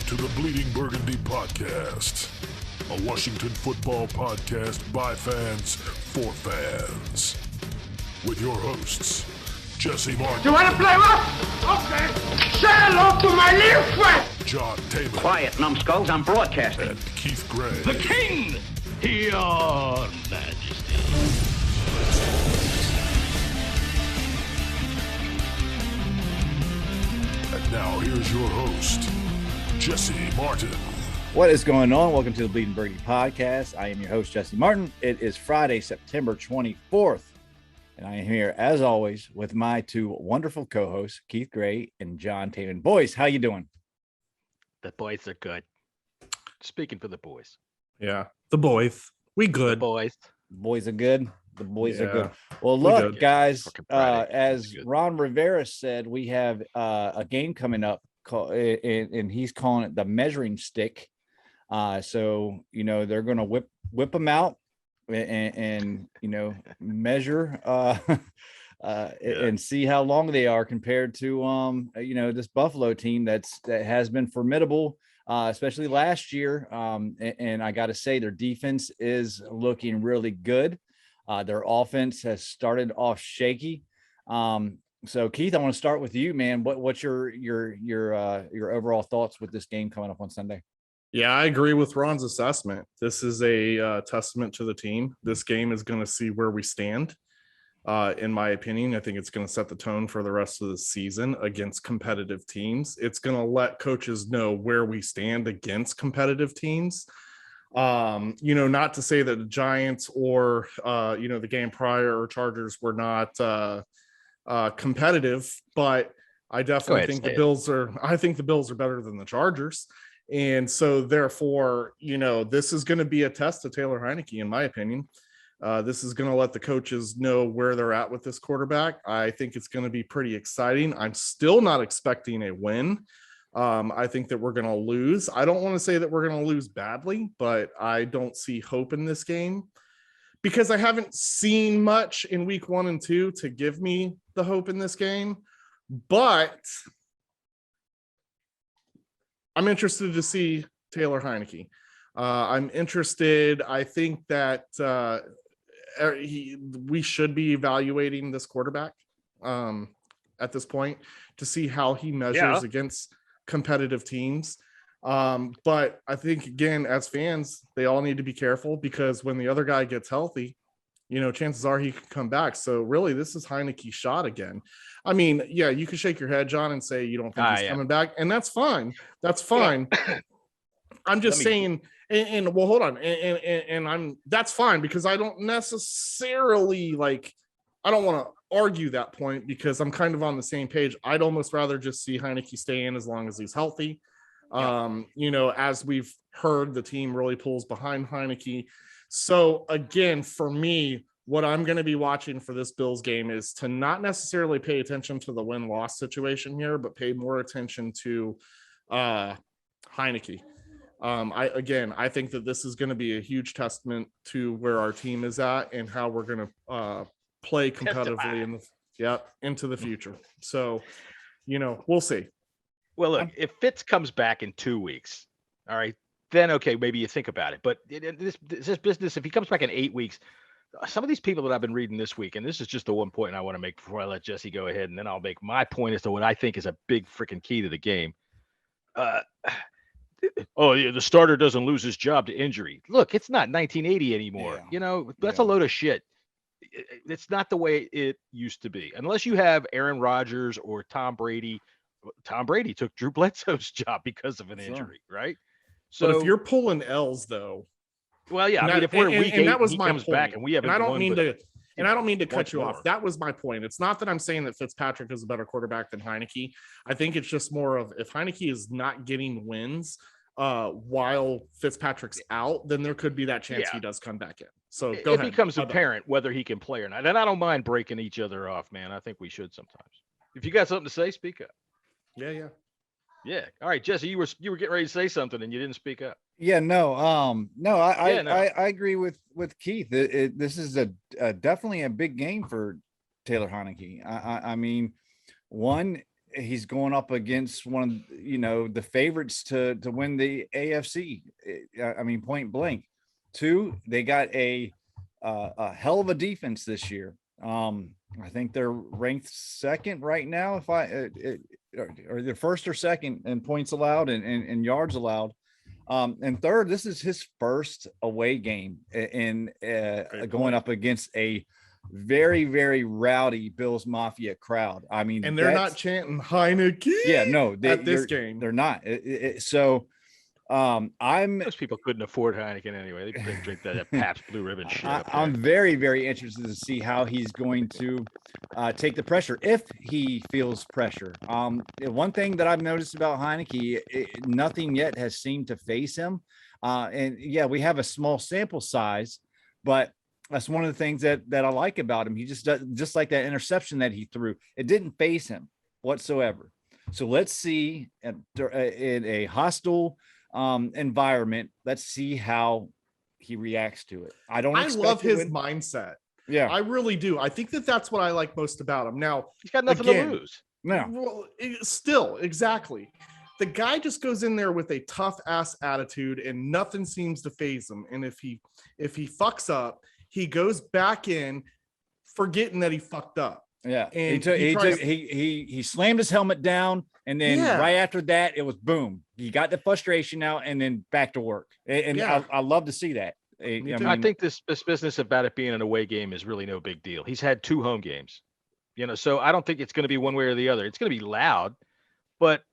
to the Bleeding Burgundy podcast, a Washington football podcast by fans for fans. With your hosts, Jesse Martin. You want to play rough? Okay. Say hello to my little friend. John Taylor. Quiet, numbskulls, I'm broadcasting. And Keith Gray. The King, your majesty. And now here's your host, Jesse Martin. What is going on? Welcome to the Bleeding Burgundy podcast. I am your host, Jesse Martin. It is Friday, September 24th. And I am here, as always, with my two wonderful co-hosts, Keith Gray and John Taylor. Boys, how you doing? The boys are good. Speaking for the boys. Yeah, the boys. We good. The boys. The boys are good. The boys are Yeah. good. Well, We look, good. guys, Fucking Friday. as Good. Ron Rivera said, we have a game coming up, and he's calling it the measuring stick. So, you know, they're going to whip them out and you know, measure and see how long they are compared to, you know, this Buffalo team that has been formidable, especially last year. And I got to say, their defense is looking really good. Their offense has started off shaky. So Keith, I want to start with you, man. What's your overall thoughts with this game coming up on Sunday? Yeah, I agree with Ron's assessment. This is a testament to the team. This game is going to see where we stand. In my opinion, I think it's going to set the tone for the rest of the season against competitive teams. It's going to let coaches know where we stand against competitive teams. You know, not to say that the Giants or, you know, the game prior or Chargers were not competitive, but I definitely think the Bills are better than the Chargers. And so therefore, you know, this is going to be a test to Taylor Heinecke, in my opinion. This is going to let the coaches know where they're at with this quarterback. I think it's going to be pretty exciting. I'm still not expecting a win. I think that we're going to lose. I don't want to say that we're going to lose badly, but I don't see hope in this game because I haven't seen much in week 1 and 2 to give me the hope in this game. But I'm interested to see Taylor Heinecke. I'm interested. I think that we should be evaluating this quarterback at this point to see how he measures against competitive teams. But I think, again, as fans, they all need to be careful because when the other guy gets healthy, you know, chances are he could come back. So really, this is Heineke's shot again. I mean, yeah, you can shake your head, John, and say you don't think he's coming back, and that's fine. That's fine. I'm just saying, and well, hold on, and that's fine because I don't necessarily I don't want to argue that point because I'm kind of on the same page. I'd almost rather just see Heinecke stay in as long as he's healthy. You know, as we've heard, the team really pulls behind Heinecke. So again, for me, what I'm going to be watching for this Bills game is to not necessarily pay attention to the win-loss situation here, but pay more attention to Heinecke. I think that this is going to be a huge testament to where our team is at and how we're going to play competitively into the future. So, you know, we'll see. Well, look, if Fitz comes back in 2 weeks, all right, then okay, maybe you think about it. But this business, if he comes back in 8 weeks, some of these people that I've been reading this week, and this is just the one point I want to make before I let Jesse go ahead, and then I'll make my point as to what I think is a big freaking key to the game. The starter doesn't lose his job to injury. Look, it's not 1980 anymore. You know, that's a load of shit. It's not the way it used to be. Unless you have Aaron Rodgers or Tom Brady. Tom Brady took Drew Bledsoe's job because of an injury, right? So but if you're pulling L's though, well, yeah, I mean, if we're week 8, that was he comes back and we haven't. I don't mean to cut you off. That was my point. It's not that I'm saying that Fitzpatrick is a better quarterback than Heinecke. I think it's just more of if Heinecke is not getting wins while Fitzpatrick's out, then there could be that chance he does come back in. So go ahead. It becomes apparent whether he can play or not. And I don't mind breaking each other off, man. I think we should sometimes. If you got something to say, speak up. Yeah. All right, Jesse, you were getting ready to say something and you didn't speak up. Yeah, I agree with Keith. This is definitely a big game for Taylor Heinecke. I mean, one, he's going up against one of, the favorites to win the AFC. I mean, point blank. 2, they got a hell of a defense this year. I think they're ranked second right now, or they're first or second in points allowed and yards allowed. And third, this is his first away game in going up against a very, very rowdy Bills Mafia crowd. I mean, and they're not chanting Heinecke. Yeah, no, at this game they're not. Most people couldn't afford Heineken anyway. They drink that Pabst Blue Ribbon shit. I'm very, very interested to see how he's going to take the pressure, if he feels pressure. One thing that I've noticed about Heineke, nothing yet has seemed to face him. And yeah, we have a small sample size, but that's one of the things that I like about him. He just does, just like that interception that he threw, it didn't face him whatsoever. So let's see in a hostile environment, let's see how he reacts to it. I love his mindset. Yeah, I really do. I think that's what I like most about him. Now he's got nothing to lose. No, well, still, exactly. The guy just goes in there with a tough ass attitude, and nothing seems to faze him. And if he fucks up, he goes back in, forgetting that he fucked up. Yeah, and he slammed his helmet down, and then right after that, it was boom. He got the frustration out, and then back to work. And I love to see that. I think this business about it being an away game is really no big deal. He's had 2 home games, so I don't think it's going to be one way or the other. It's going to be loud, but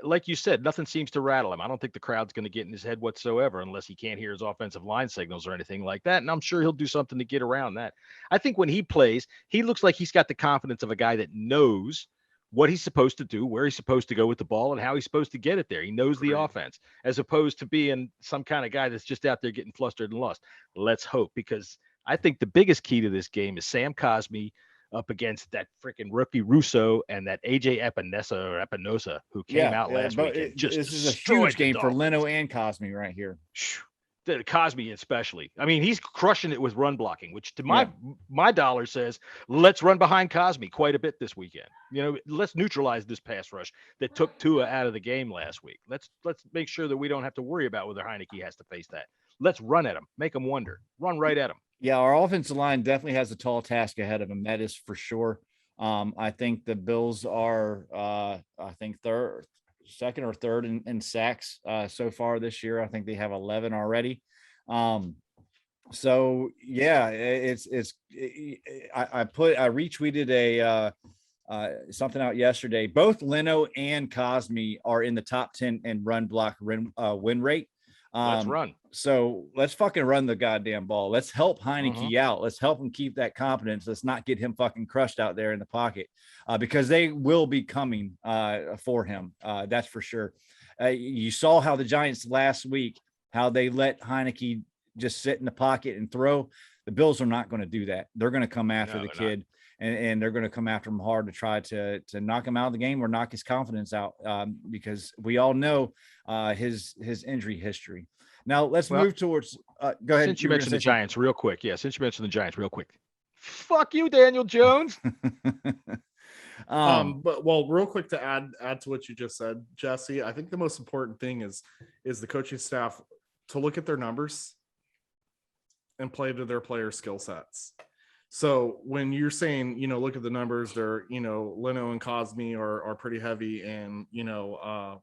like you said, nothing seems to rattle him. I don't think the crowd's going to get in his head whatsoever, unless he can't hear his offensive line signals or anything like that. And I'm sure he'll do something to get around that. I think when he plays, he looks like he's got the confidence of a guy that knows what he's supposed to do, where he's supposed to go with the ball, and how he's supposed to get it there. He knows the offense, as opposed to being some kind of guy that's just out there getting flustered and lost. Let's hope, because I think the biggest key to this game is Sam Cosmi up against that freaking rookie Russo and that AJ Epinosa who came out last weekend. This is a huge game for Leno and Cosmi right here. Cosmi especially. I mean, he's crushing it with run blocking, which to my dollar says, let's run behind Cosmi quite a bit this weekend. Let's neutralize this pass rush that took Tua out of the game last week. Let's make sure that we don't have to worry about whether Heineke has to face that. Let's run at him, make him wonder, run right at him. Yeah, our offensive line definitely has a tall task ahead of him. That is for sure. I think the Bills are, second or third in sacks so far this year. I think they have 11 already. So yeah, I retweeted something out yesterday. Both Leno and Cosmi are in the top 10 in run block win rate. Let's run. So let's fucking run the goddamn ball. Let's help Heineke out. Let's help him keep that confidence. Let's not get him fucking crushed out there in the pocket, because they will be coming for him. That's for sure. You saw how the Giants last week, how they let Heineke just sit in the pocket and throw. The Bills are not going to do that. They're going to come after the kid, and they're going to come after him hard to try to knock him out of the game or knock his confidence out, because we all know his injury history. Now let's move towards. Go ahead. Since you mentioned the Giants, real quick. Yeah, since you mentioned the Giants, real quick. Fuck you, Daniel Jones. But real quick to add to what you just said, Jesse, I think the most important thing is the coaching staff to look at their numbers and play to their player skill sets. So when you're saying, look at the numbers, they're, Leno and Cosmi are pretty heavy and,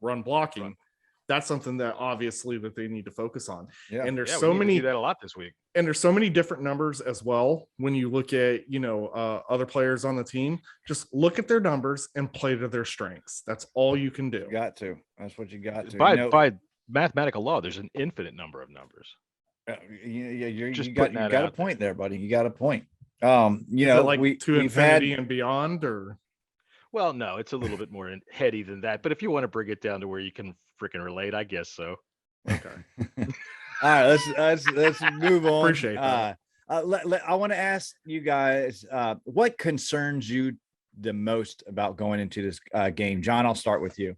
run blocking. That's something that obviously that they need to focus on. Yeah. And there's so many, do that a lot this week. And there's so many different numbers as well. When you look at, other players on the team, just look at their numbers and play to their strengths. That's all you can do. You got to. That's what you got to. By mathematical law, there's an infinite number of numbers. You got a point there, buddy. You got a point. Like to infinity and beyond, or well, no, it's a little bit more heady than that. But if you want to bring it down to where you can freaking relate, I guess so. Okay. All right, let's move on. Appreciate that. I want to ask you guys, what concerns you the most about going into this game? John, I'll start with you.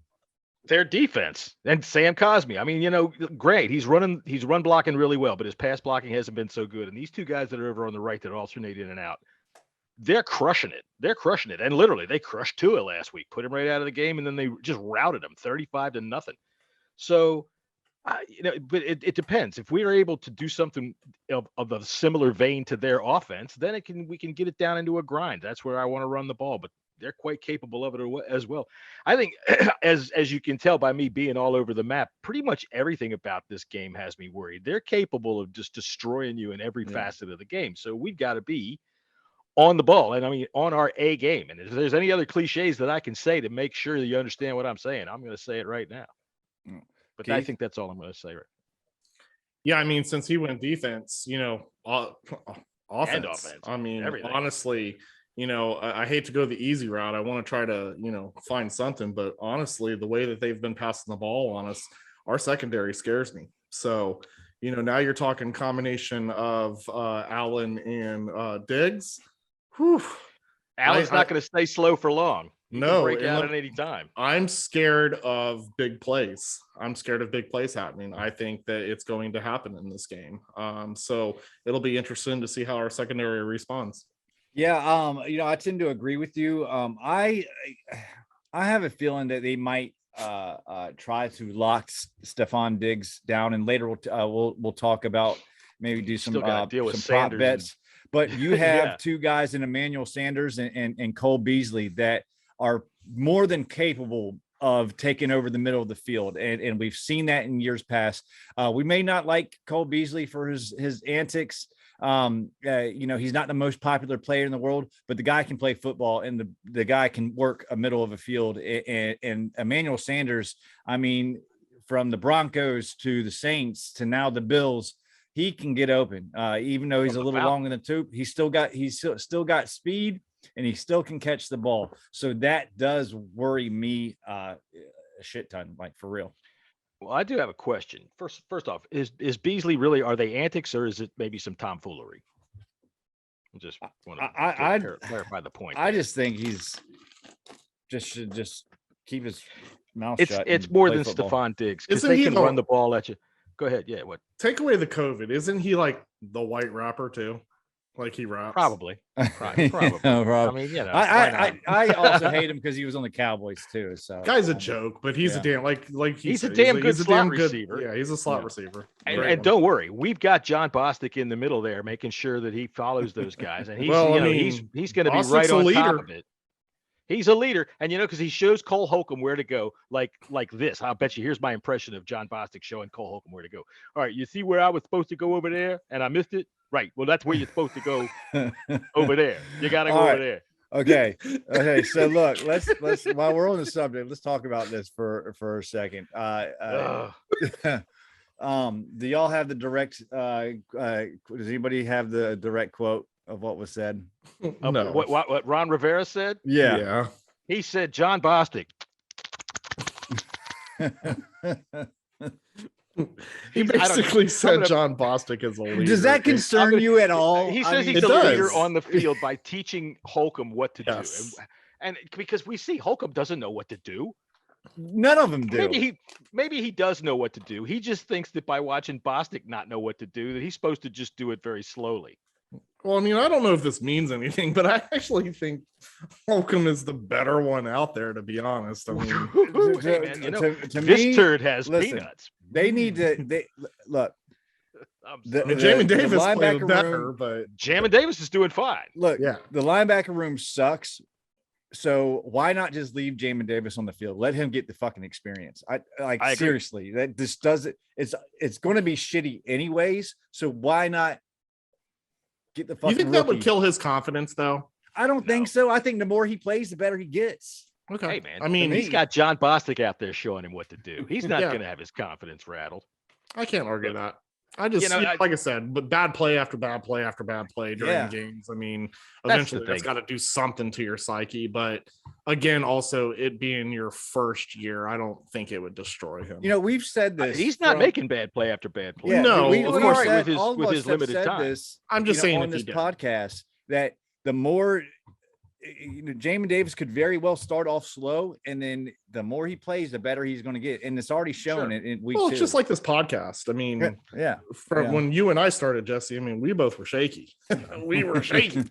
Their defense and Sam Cosmi. I mean, great. He's run blocking really well, but his pass blocking hasn't been so good. And these two guys that are over on the right that alternate in and out, they're crushing it. They're crushing it. And literally, they crushed Tua last week, put him right out of the game, and then they just routed him 35-0. So, but it depends. If we are able to do something of a similar vein to their offense, then we can get it down into a grind. That's where I want to run the ball. But they're quite capable of it as well. I think, as you can tell by me being all over the map, pretty much everything about this game has me worried. They're capable of just destroying you in every facet of the game. So we've got to be on the ball, and I mean on our A game. And if there's any other cliches that I can say to make sure that you understand what I'm saying, I'm going to say it right now. But Keith? I think that's all I'm going to say. Right. Yeah, I mean, since he went defense, offense. I mean, everything. Honestly. I hate to go the easy route. I want to try to, find something. But honestly, the way that they've been passing the ball on us, our secondary scares me. So, now you're talking combination of Allen and Diggs. Whew. Allen's not going to stay slow for long. He can break out at any time. I'm scared of big plays. I'm scared of big plays happening. I think that it's going to happen in this game. So it'll be interesting to see how our secondary responds. Yeah, I tend to agree with you. I have a feeling that they might try to lock Stephon Diggs down, and later we'll talk about maybe do some prop bets. But you have two guys in Emmanuel Sanders and Cole Beasley that are more than capable of taking over the middle of the field, and we've seen that in years past. We may not like Cole Beasley for his antics. He's not the most popular player in the world, but the guy can play football, and the guy can work a middle of a field. And Emmanuel Sanders, I mean, from the Broncos to the Saints to now the Bills, he can get open. Even though he's a little long in the tooth, he's still got speed, and he still can catch the ball. So that does worry me a shit ton, like for real. Well, I do have a question. First off, is Beasley really, are they antics, or is it maybe some tomfoolery? I just want to clarify the point. I just think he's should keep his mouth shut. It's more than Stephon Diggs, because they can run the ball at you. Go ahead. Yeah. What? Take away the COVID. Isn't he like the white rapper too? Like he raps? Probably. Probably. I mean, I also hate him because he was on the Cowboys too. So guy's a joke, but he's a damn he's a damn good slot receiver. Yeah, he's a slot receiver. And don't worry, we've got John Bostic in the middle there, making sure that he follows those guys, and he's going to be right on top of it. He's a leader, and because he shows Cole Holcomb where to go, like this. I'll bet you. Here's my impression of John Bostic showing Cole Holcomb where to go. All right, you see where I was supposed to go over there, and I missed it. Right. Well, that's where you're supposed to go over there. You got to go over there. Okay. So look, let's while we're on the subject, let's talk about this for a second. Do y'all have the direct? Does anybody have the direct quote of what was said? No. What Ron Rivera said? Yeah. He said John Bostic. He basically said John Bostic is a leader. Does that concern you at all? He says he's a leader on the field by teaching Holcomb what to do. And because we see Holcomb doesn't know what to do. None of them do. Maybe he does know what to do. He just thinks that by watching Bostic not know what to do, that he's supposed to just do it very slowly. Well, I mean, I don't know if this means anything, but I actually think Holcomb is the better one out there, to be honest. I mean, this turd has peanuts. They need to look. Jamin Davis played better, but Jamin Davis is doing fine. Look, the linebacker room sucks. So why not just leave Jamin Davis on the field? Let him get the fucking experience. I seriously, that this does it. It's going to be shitty anyways. So why not get the fucking? You think that would kill his confidence, though? I don't think so. I think the more he plays, the better he gets. Okay. Hey, man. I mean, he's got John Bostic out there showing him what to do. He's not going to have his confidence rattled. I can't argue that. I just, like I said, but bad play after bad play after bad play during games. I mean, eventually that's got to do something to your psyche. But again, also it being your first year, I don't think it would destroy him. We've said this. He's not making bad play after bad play. Yeah, no, of course, with his limited time. I'm just saying on this podcast that the more Jamin Davis could very well start off slow, and then the more he plays, the better he's going to get. And it's already shown in week 2. It's just like this podcast. I mean, when you and I started, Jesse, I mean, we both were shaky. We were shaky.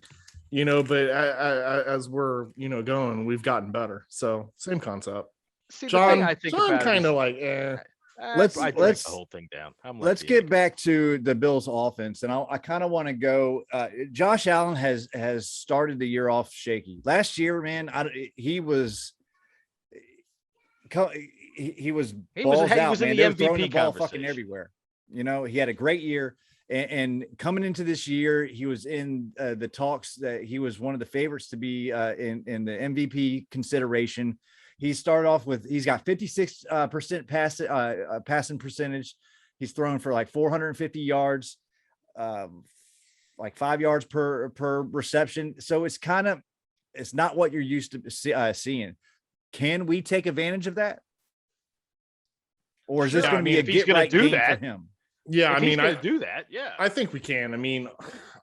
but as we're, going, we've gotten better. So same concept. See, the John, thing I think about kind it of is, like, I break the whole thing down. Let's get back to the Bills offense. And I kind of want to go, Josh Allen has started the year off shaky. Last year, man, he was balls out, man. They were throwing the ball fucking everywhere. He had a great year. And coming into this year, he was in the talks that he was one of the favorites to be in the MVP consideration. He started off with, he's got 56% passing percentage. He's thrown for like 450 yards, like 5 yards per reception. So it's not what you're used to seeing. Can we take advantage of that? Or is this going to be a get right game for him? Yeah, I do that. Yeah, I think we can.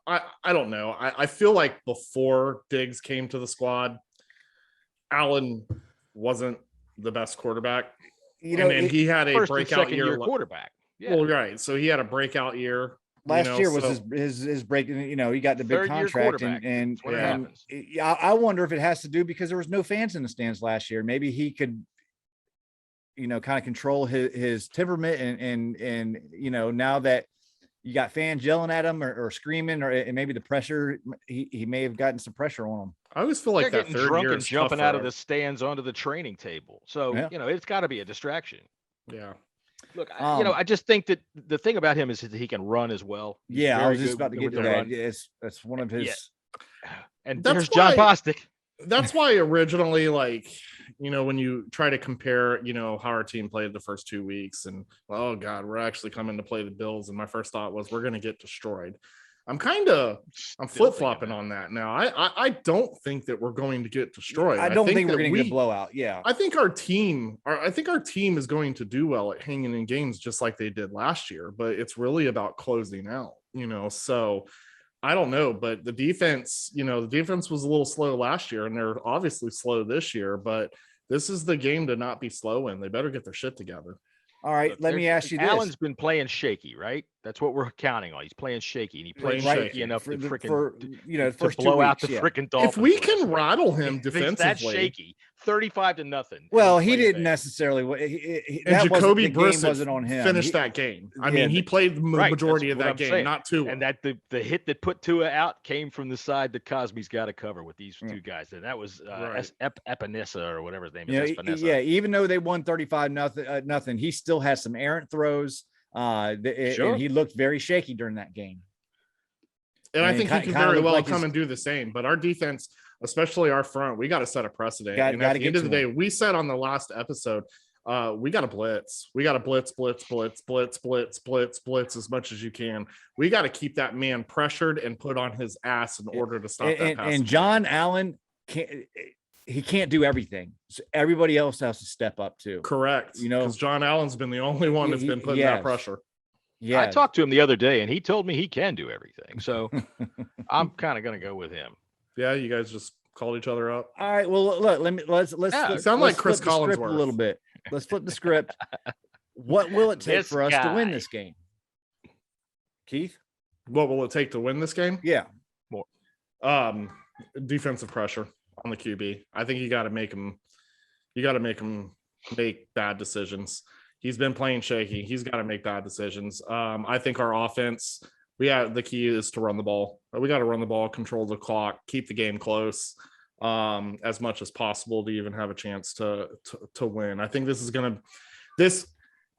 I don't know. I feel like before Diggs came to the squad, Allen wasn't the best quarterback. And he had a breakout year. Quarterback. Yeah. Well, right. So he had a breakout year. Last year was his break. He got the big contract, and I wonder if it has to do because there was no fans in the stands last year. Maybe he could, kind of control his temperament, and now that you got fans yelling at him or screaming, or maybe the pressure, he may have gotten some pressure on him. I always feel like they're that getting third drunk year and jumping out of the stands onto the training table. So it's got to be a distraction. Yeah. Look, I just think that the thing about him is that he can run as well. I was just about to get to that. That's one of his. Yeah. And there's John Bostic. That's why originally, when you try to compare, how our team played the first 2 weeks, and oh God, we're actually coming to play the Bills. And my first thought was we're going to get destroyed. I'm flip-flopping on that now. I don't think that we're going to get destroyed. I don't think we're going to get a blowout. Yeah. I think our team is going to do well at hanging in games just like they did last year, but it's really about closing out, so I don't know, but the defense was a little slow last year, and they're obviously slow this year, but this is the game to not be slow in. They better get their shit together. All right, let me ask you this. Allen's been playing shaky, right? That's what we're counting on. He's playing shaky, and he plays shaky enough to blow out the freaking Dolphins. If we can rattle him defensively, that's shaky. 35-0. Well, he didn't necessarily. And Jacoby Brissett wasn't on him. Finished that game. He played the majority of that game, saying. Not Tua. And that the hit that put Tua out came from the side that Cosby's got to cover with these two guys. And that was Epinesa or whatever his name is. Yeah, even though they won 35-0, he still has some errant throws. And he looked very shaky during that game. And I think he can very well come and do the same. But our defense, especially our front, we got to set a precedent. And at the end of the day, we said on the last episode, we got to blitz. We got to blitz as much as you can. We got to keep that man pressured and put on his ass in order to stop that pass. And John Allen can't do everything. So everybody else has to step up too. Correct. Because John Allen's been the only one that's been putting that pressure. Yeah, I talked to him the other day, and he told me he can do everything. So I'm kind of going to go with him. Yeah, you guys just called each other up. All right. Well, look, let's sound like Chris Collinsworth a little bit. Let's flip the script. What will it take for us to win this game, Keith? What will it take to win this game? Yeah, more defensive pressure on the QB. I think you got to make him. You got to make him make bad decisions. He's been playing shaky. He's got to make bad decisions. I think our offense, the key is to run the ball. We got to run the ball, control the clock, keep the game close as much as possible to even have a chance to win. I think this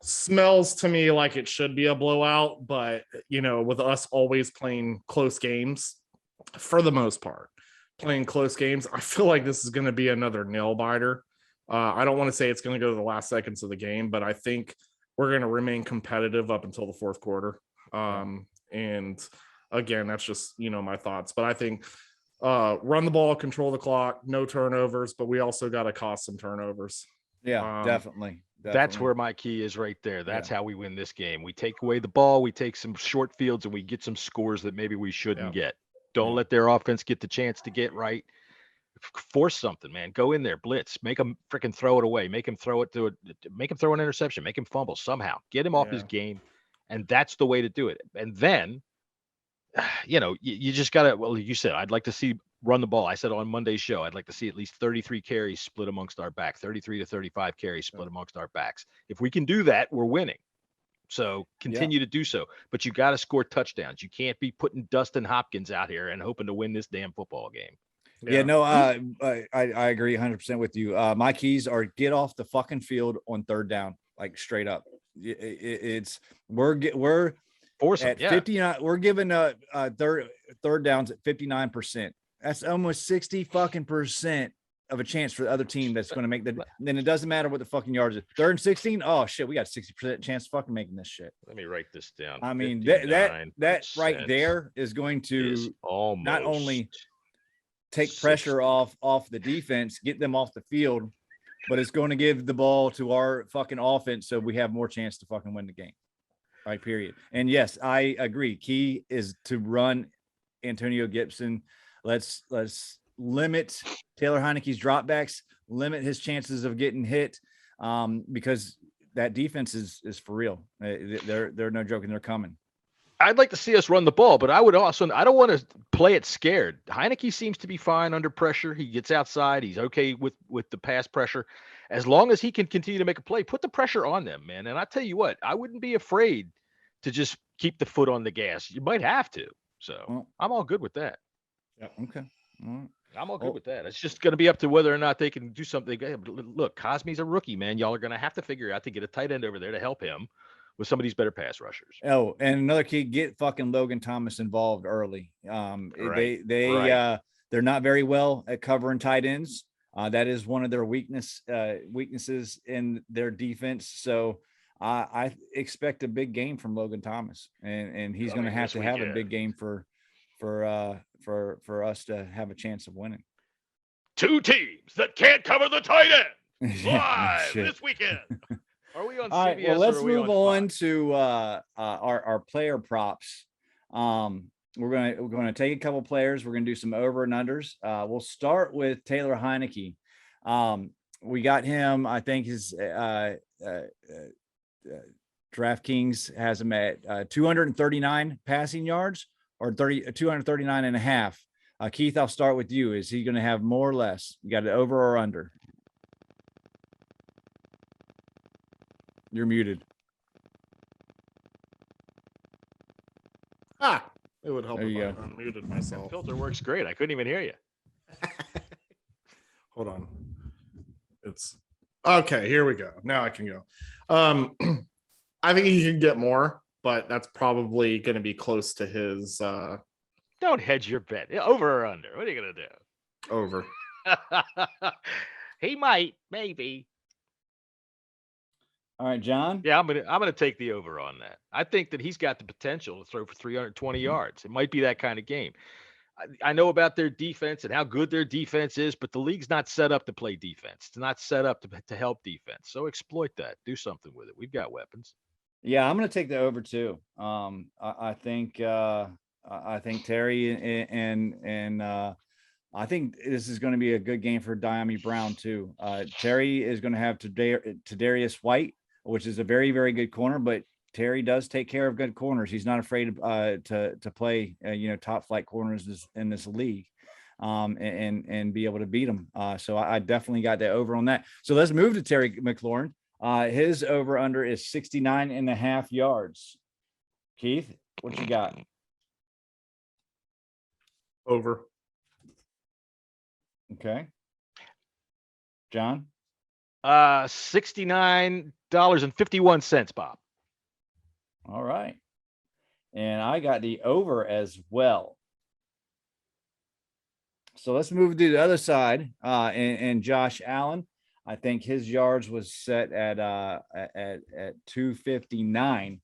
smells to me like it should be a blowout, but with us always playing close games, for the most part, playing close games, I feel like this is going to be another nail biter. I don't want to say it's going to go to the last seconds of the game, but I think we're going to remain competitive up until the fourth quarter. And again, that's just, my thoughts, but I think run the ball, control the clock, no turnovers, but we also got to cause some turnovers. Yeah, definitely. That's where my key is right there. That's how we win this game. We take away the ball, we take some short fields, and we get some scores that maybe we shouldn't get. Don't let their offense get the chance to get right. Force something, man. Go in there, blitz, make him freaking throw it away, make him throw it make him throw an interception, make him fumble somehow, get him off his game. And that's the way to do it. And then, you just gotta, well, you said, I'd like to see run the ball. I said on Monday's show, I'd like to see at least 33 carries split amongst our back, 33 to 35 carries split amongst our backs. If we can do that, we're winning. So continue to do so, but you got to score touchdowns. You can't be putting Dustin Hopkins out here and hoping to win this damn football game. Yeah, no, I agree 100% with you. My keys are get off the fucking field on third down, like straight up. We're Force at 59. We're giving third downs at 59%. That's almost 60 fucking percent of a chance for the other team that's going to make the. Then it doesn't matter what the fucking yards is. 3rd and 16. Oh shit, we got 60% chance of fucking making this shit. Let me write this down. I mean that right there is going to not only take pressure off the defense, get them off the field, but it's going to give the ball to our fucking offense so we have more chance to fucking win the game. Right, period. And yes, I agree. Key is to run Antonio Gibson. Let's limit Taylor Heinecke's dropbacks, limit his chances of getting hit, because that defense is for real. They're no joking. They're coming. I'd like to see us run the ball, but I don't want to play it scared. Heinecke seems to be fine under pressure. He gets outside. He's okay with the pass pressure. As long as he can continue to make a play, put the pressure on them, man. And I tell you what, I wouldn't be afraid to just keep the foot on the gas. You might have to. So I'm all good with that. Yeah. Okay. All right. I'm all good with that. It's just going to be up to whether or not they can do something. Look, Cosme's a rookie, man. Y'all are going to have to figure out to get a tight end over there to help him with some of these better pass rushers. Oh, and another key, get fucking Logan Thomas involved early. Right. They're not very well at covering tight ends. That is one of their weaknesses in their defense. So I expect a big game from Logan Thomas, and he's going to have a big game for us to have a chance of winning. Two teams that can't cover the tight end live this weekend. Are we on CBS? All right, well, let's move on to our player props. We're gonna take a couple players. We're gonna do some over and unders. We'll start with Taylor Heinecke. We got him. I think his DraftKings has him at 239 passing yards or 239 and a half. Keith, I'll start with you. Is he going to have more or less? You got it over or under? You're muted. It would help if I unmuted myself. Filter works great. I couldn't even hear you. Hold on. It's okay. Here we go. Now I can go. I think he can get more, but that's probably going to be close to his. Don't hedge your bet. Over or under? What are you going to do? Over. He might, maybe. All right, John. Yeah, I'm gonna take the over on that. I think that he's got the potential to throw for 320 yards. It might be that kind of game. I know about their defense and how good their defense is, but the league's not set up to play defense. It's not set up to help defense. So exploit that. Do something with it. We've got weapons. Yeah, I'm gonna take the over too. I think Terry and I think this is going to be a good game for Diami Brown too. Terry is going to have Tadarius White, which is a very, very good corner, but Terry does take care of good corners. He's not afraid to play, top flight corners in this league, and be able to beat them. So I definitely got that over on that. So let's move to Terry McLaurin. His over under is 69 and a half yards. Keith, what you got? Over. Okay. John? $69.51, Bob. All right. And I got the over as well. So let's move to the other side. And Josh Allen, I think his yards was set at 259.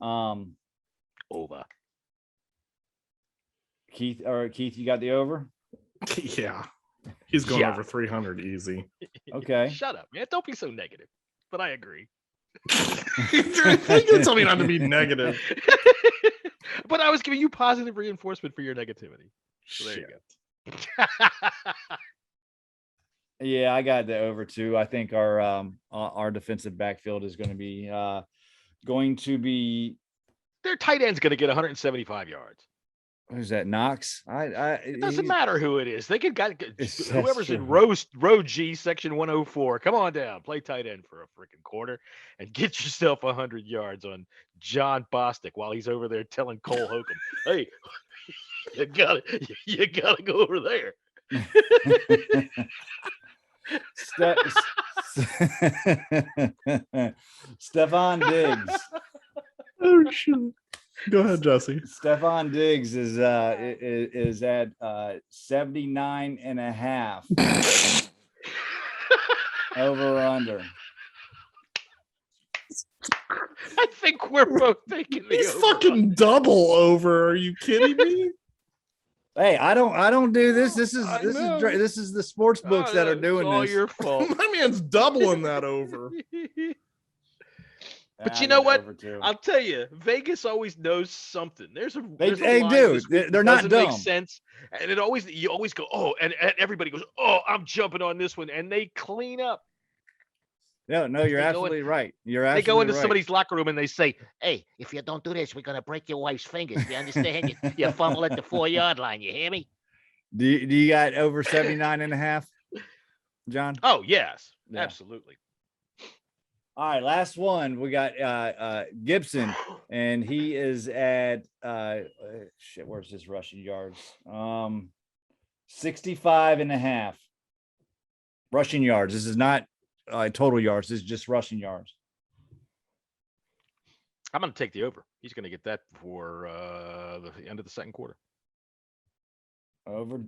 Over. Keith, you got the over? Yeah. He's going over 300 easy. Okay. Shut up, man. Don't be so negative. But I agree. You tell me not to be negative. But I was giving you positive reinforcement for your negativity. So there you go. Yeah, I got the over too. I think our defensive backfield is going to be their tight end's going to get 175 yards. Who's that? Knox. It doesn't matter who it is. They could That's whoever's true. in row G, section 104. Come on down, play tight end for a freaking quarter, and get yourself 100 yards on John Bostic while he's over there telling Cole Holcomb, "Hey, you gotta go over there." Stephon Diggs. Oh shit. Go ahead, Jesse. Stephon Diggs is at 79.5 over or under. I think we're both thinking He's fucking double over. Are you kidding me? Hey, I don't do this. This is the sports books that are doing all this. Your fault. My man's doubling that over. But you know what? I'll tell you, Vegas always knows something. There's a line do. this week They're that not doesn't dumb. make sense, and you always go, oh, and everybody goes, oh, I'm jumping on this one, and they clean up. No, you're absolutely right. They go into right. somebody's locker room and they say, "Hey, if you don't do this, we're gonna break your wife's fingers. You understand? you fumble at the 4-yard line. You hear me?" Do you got over 79.5, John? Oh yes, absolutely. All right, last one. We got Gibson, and he is at where's his rushing yards? 65.5 rushing yards. This is not total yards. This is just rushing yards. I'm going to take the over. He's going to get that for the end of the second quarter. Over.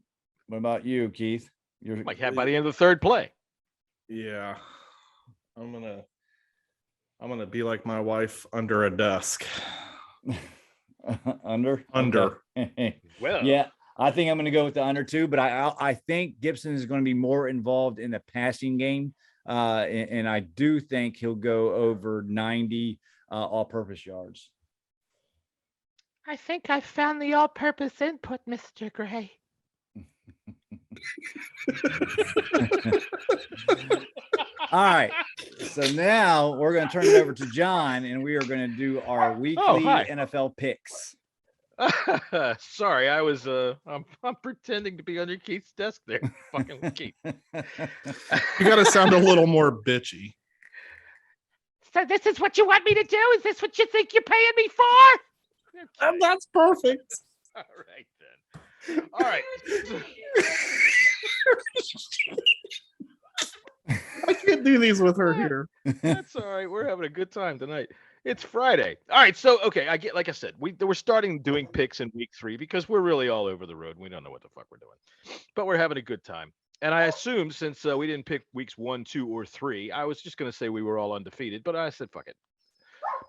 What about you, Keith? You're might have by the end of the third play. Yeah, I'm gonna be like my wife under a desk. Under. Okay. Well, yeah, I think I'm going to go with the under too, but I think Gibson is going to be more involved in the passing game, and I do think he'll go over 90 all-purpose yards. I think I found the all-purpose input, Mr. Gray. All right, so now we're going to turn it over to John, and we are going to do our weekly NFL picks. Sorry, I was I'm pretending to be under Keith's desk there. Fucking Keith. You got to sound a little more bitchy. So this is what you want me to do? Is this what you think you're paying me for? Okay. That's perfect. All right then. All right. I can't do these with her here. That's all right. We're having a good time tonight. It's Friday. All right. So, okay. Like I said, we're starting doing picks in week 3 because we're really all over the road. We don't know what the fuck we're doing, but we're having a good time. And I assumed since we didn't pick weeks 1, 2, or 3, I was just going to say we were all undefeated, but I said, fuck it.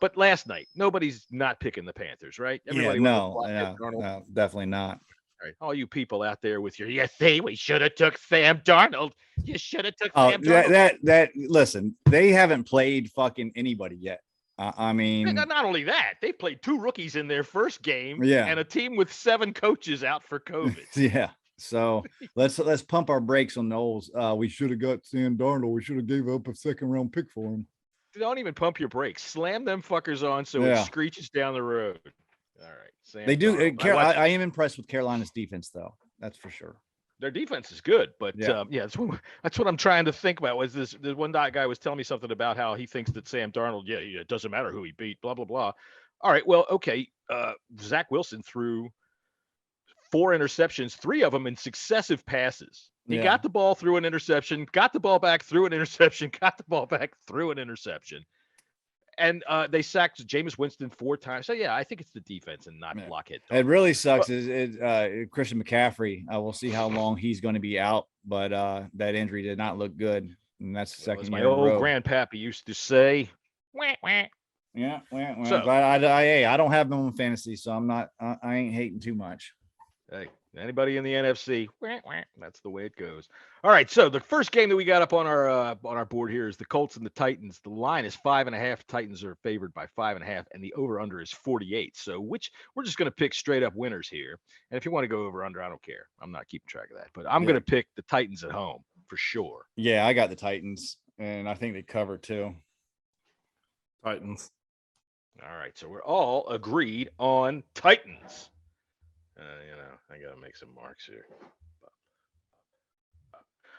But last night, nobody's not picking the Panthers, right? Everybody no, definitely not. All right. All you people out there with your, you see, we should have took Sam Darnold. You should have took Sam Darnold. Listen, they haven't played fucking anybody yet. I mean, not only that, they played 2 rookies in their first game, yeah, and a team with 7 coaches out for COVID. Yeah. So let's pump our brakes on those. We should have got Sam Darnold. We should have gave up a 2nd-round pick for him. Don't even pump your brakes. Slam them fuckers on so it screeches down the road. All right. Sam they do. Darnold. I am impressed with Carolina's defense, though. That's for sure. Their defense is good, but that's what I'm trying to think about. Was this one guy was telling me something about how he thinks that Sam Darnold, it doesn't matter who he beat, blah blah blah. All right, well, okay. Zach Wilson threw 4 interceptions, 3 of them in successive passes. He got the ball, threw an interception, got the ball back, threw an interception, got the ball back, threw an interception. And they sacked Jameis Winston 4 times. So, I think it's the defense and not blockhead. It really sucks is Christian McCaffrey. We'll see how long he's going to be out, but that injury did not look good. And that's the second year. My old grandpappy used to say, wah, wah. Yeah. So, I don't have them on fantasy, so I ain't hating too much. Hey, anybody in the NFC, that's the way it goes. All right, so the first game that we got up on our board here is the Colts and the Titans. The line is 5.5. Titans are favored by 5.5, and the over/under is 48. So, we're just going to pick straight up winners here. And if you want to go over/under, I don't care. I'm not keeping track of that, but I'm going to pick the Titans at home for sure. Yeah, I got the Titans, and I think they cover too. Titans. All right, so we're all agreed on Titans. I got to make some marks here.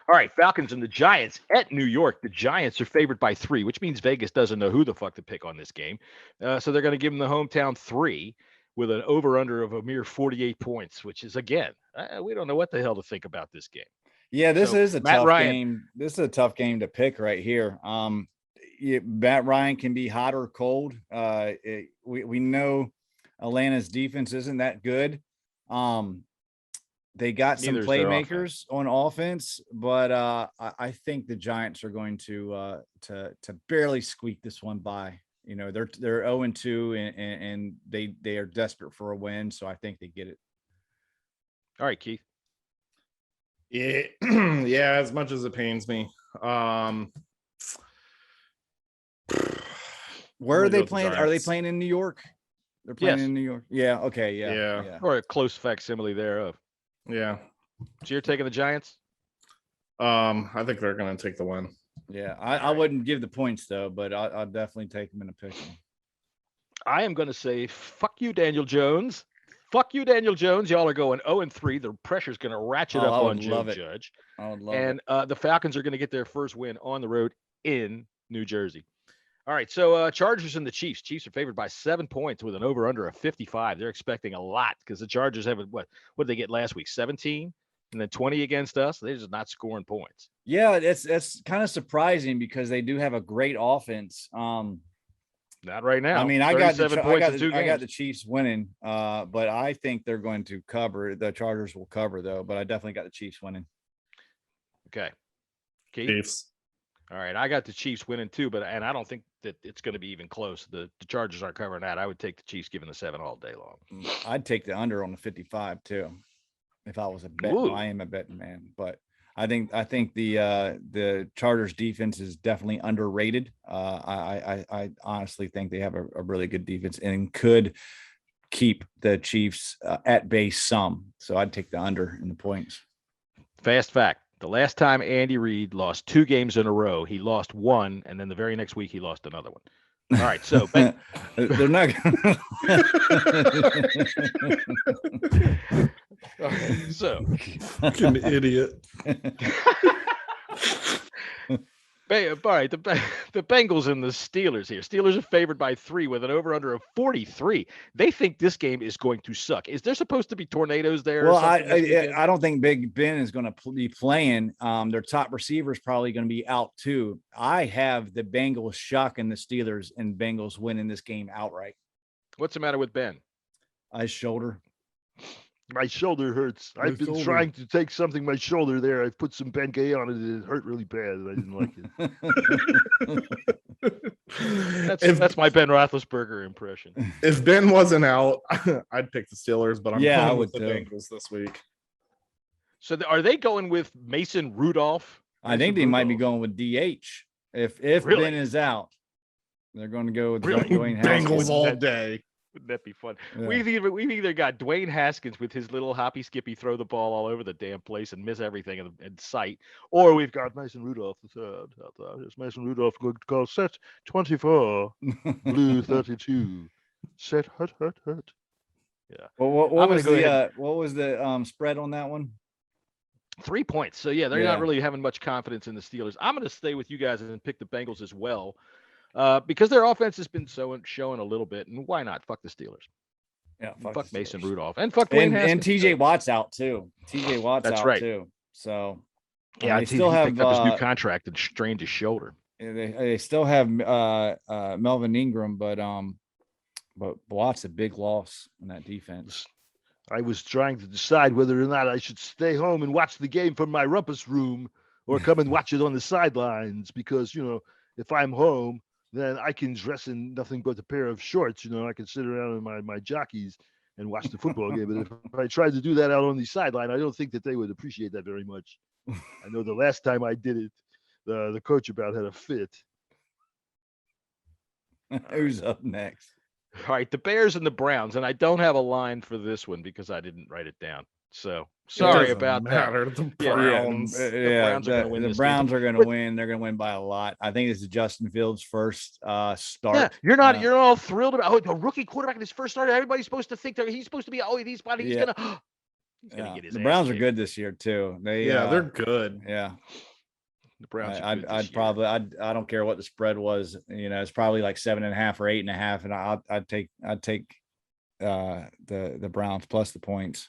All right, Falcons and the Giants at New York. The Giants are favored by 3, which means Vegas doesn't know who the fuck to pick on this game. So they're going to give them the hometown 3 with an over-under of a mere 48 points, which is, again, we don't know what the hell to think about this game. Yeah, this is a tough game. This is a tough game to pick right here. Matt Ryan can be hot or cold. We know Atlanta's defense isn't that good. They got some playmakers on offense, but I think the Giants are going to barely squeak this one by. They're 0-2 and they are desperate for a win, so I think they get it. All right, Keith. Yeah, yeah. As much as it pains me, where are they playing? Are they playing in New York? They're playing in New York. Yeah. Okay. Yeah. Or a close facsimile thereof. Yeah. So you're taking the Giants? I think they're going to take the win. Yeah. I wouldn't give the points though, but I'll definitely take them in a pick. I am going to say, fuck you, Daniel Jones. Fuck you, Daniel Jones. Y'all are going 0-3. The pressure's going to ratchet up on Joe Judge. I would love it. And the Falcons are going to get their first win on the road in New Jersey. All right, so Chargers and the Chiefs. Chiefs are favored by 7 points with an over-under of 55. They're expecting a lot because the Chargers have, what did they get last week? 17 and then 20 against us. They're just not scoring points. Yeah, it's kind of surprising because they do have a great offense. Not right now. I mean, I got the Chiefs winning, but I think they're going to cover. The Chargers will cover, though, but I definitely got the Chiefs winning. Okay. Keith? Chiefs. All right, I got the Chiefs winning too, and I don't think that it's going to be even close. The Chargers aren't covering that. I would take the Chiefs giving the 7 all day long. I'd take the under on the 55 too, if I was a bet. I am a betting man, but I think the Chargers defense is definitely underrated. I honestly think they have a really good defense and could keep the Chiefs at bay some. So I'd take the under in the points. Fast fact. The last time Andy Reid lost 2 games in a row, he lost 1, and then the very next week he lost another one. All right, so they're not. All right, so fucking idiot. All right, the Bengals and the Steelers here. Steelers are favored by 3 with an over-under of 43. They think this game is going to suck. Is there supposed to be tornadoes there? Well, I don't think Big Ben is going to be playing. Their top receiver is probably going to be out too. I have the Bengals shocking the Steelers and Bengals winning this game outright. What's the matter with Ben? His shoulder. My shoulder hurts. I've been trying to take something my shoulder there. I've put some Bengay on it and it hurt really bad and I didn't like it. That's my Ben Roethlisberger impression. If Ben wasn't out, I'd pick the Steelers, but I would with the Bengals this week. So are they going with Mason Rudolph? I think they might be going with DH. If really? Ben is out, they're going to go with Dwayne Bengals all day. Wouldn't that be fun? Yeah. We've either got Dwayne Haskins with his little hoppy skippy throw the ball all over the damn place and miss everything in sight, or we've got Mason Rudolph the third. It's Mason Rudolph going to call set 24, blue 32, set hut. Yeah. Well, what was the spread on that one? 3 points. So yeah, they're not really having much confidence in the Steelers. I'm going to stay with you guys and pick the Bengals as well. Because their offense has been showing a little bit, and why not? Fuck the Steelers. Yeah, fuck Mason Rudolph, and fuck Dwayne Haskins. And TJ Watt's out too. TJ Watt's That's out right. too. So yeah, they still have picked up his new contract and strained his shoulder. They still have Melvin Ingram, but Watt's a big loss in that defense. I was trying to decide whether or not I should stay home and watch the game from my rumpus room or come and watch it on the sidelines because if I'm home, then I can dress in nothing but a pair of shorts. I can sit around in my jockeys and watch the football game. But if I tried to do that out on the sideline, I don't think that they would appreciate that very much. I know the last time I did it, the coach about had a fit. Who's up next? All right, the Bears and the Browns. And I don't have a line for this one because I didn't write it down. So Sorry about that. The Browns. Browns are going to win. The Browns are going to win. They're going to win by a lot. I think this is Justin Fields' first start. Yeah, you're all thrilled about a rookie quarterback in his first start. Everybody's supposed to think that he's supposed to be he's going to get his. The Browns are good this year too. They're good. Yeah. The Browns. I'd probably I don't care what the spread was. It's probably like 7.5 or 8.5, and I'd take the Browns plus the points.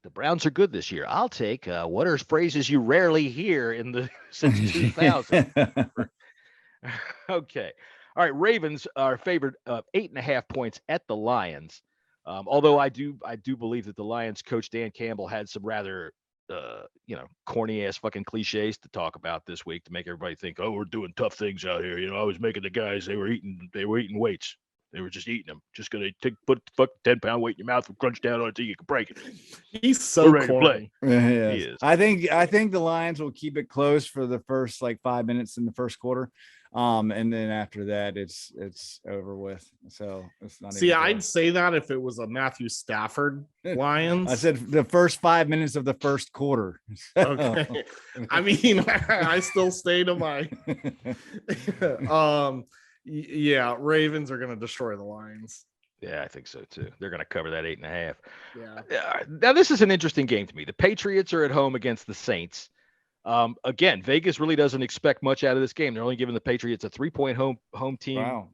The Browns are good this year. I'll take what are phrases you rarely hear since 2000. Okay. All right. Ravens are favored 8.5 points at the Lions. Although I do believe that the Lions coach Dan Campbell had some rather corny ass fucking cliches to talk about this week to make everybody think, oh, we're doing tough things out here. I was making the guys, they were eating weights. They were just eating them. Just gonna put the fucking 10-pound weight in your mouth and crunch down on it until you can break it. He's so ready to play. Yeah. He is. I think the Lions will keep it close for the first 5 minutes in the first quarter. And then after that, it's over with. So it's not. See, I'd say that if it was a Matthew Stafford Lions. I said the first 5 minutes of the first quarter. Okay. I mean, I still stay to my. Yeah, Ravens are going to destroy the Lions. Yeah, I think so too. They're going to cover that 8.5. Yeah. Now this is an interesting game to me. The Patriots are at home against the Saints. Again, Vegas really doesn't expect much out of this game. They're only giving the Patriots a 3-point home team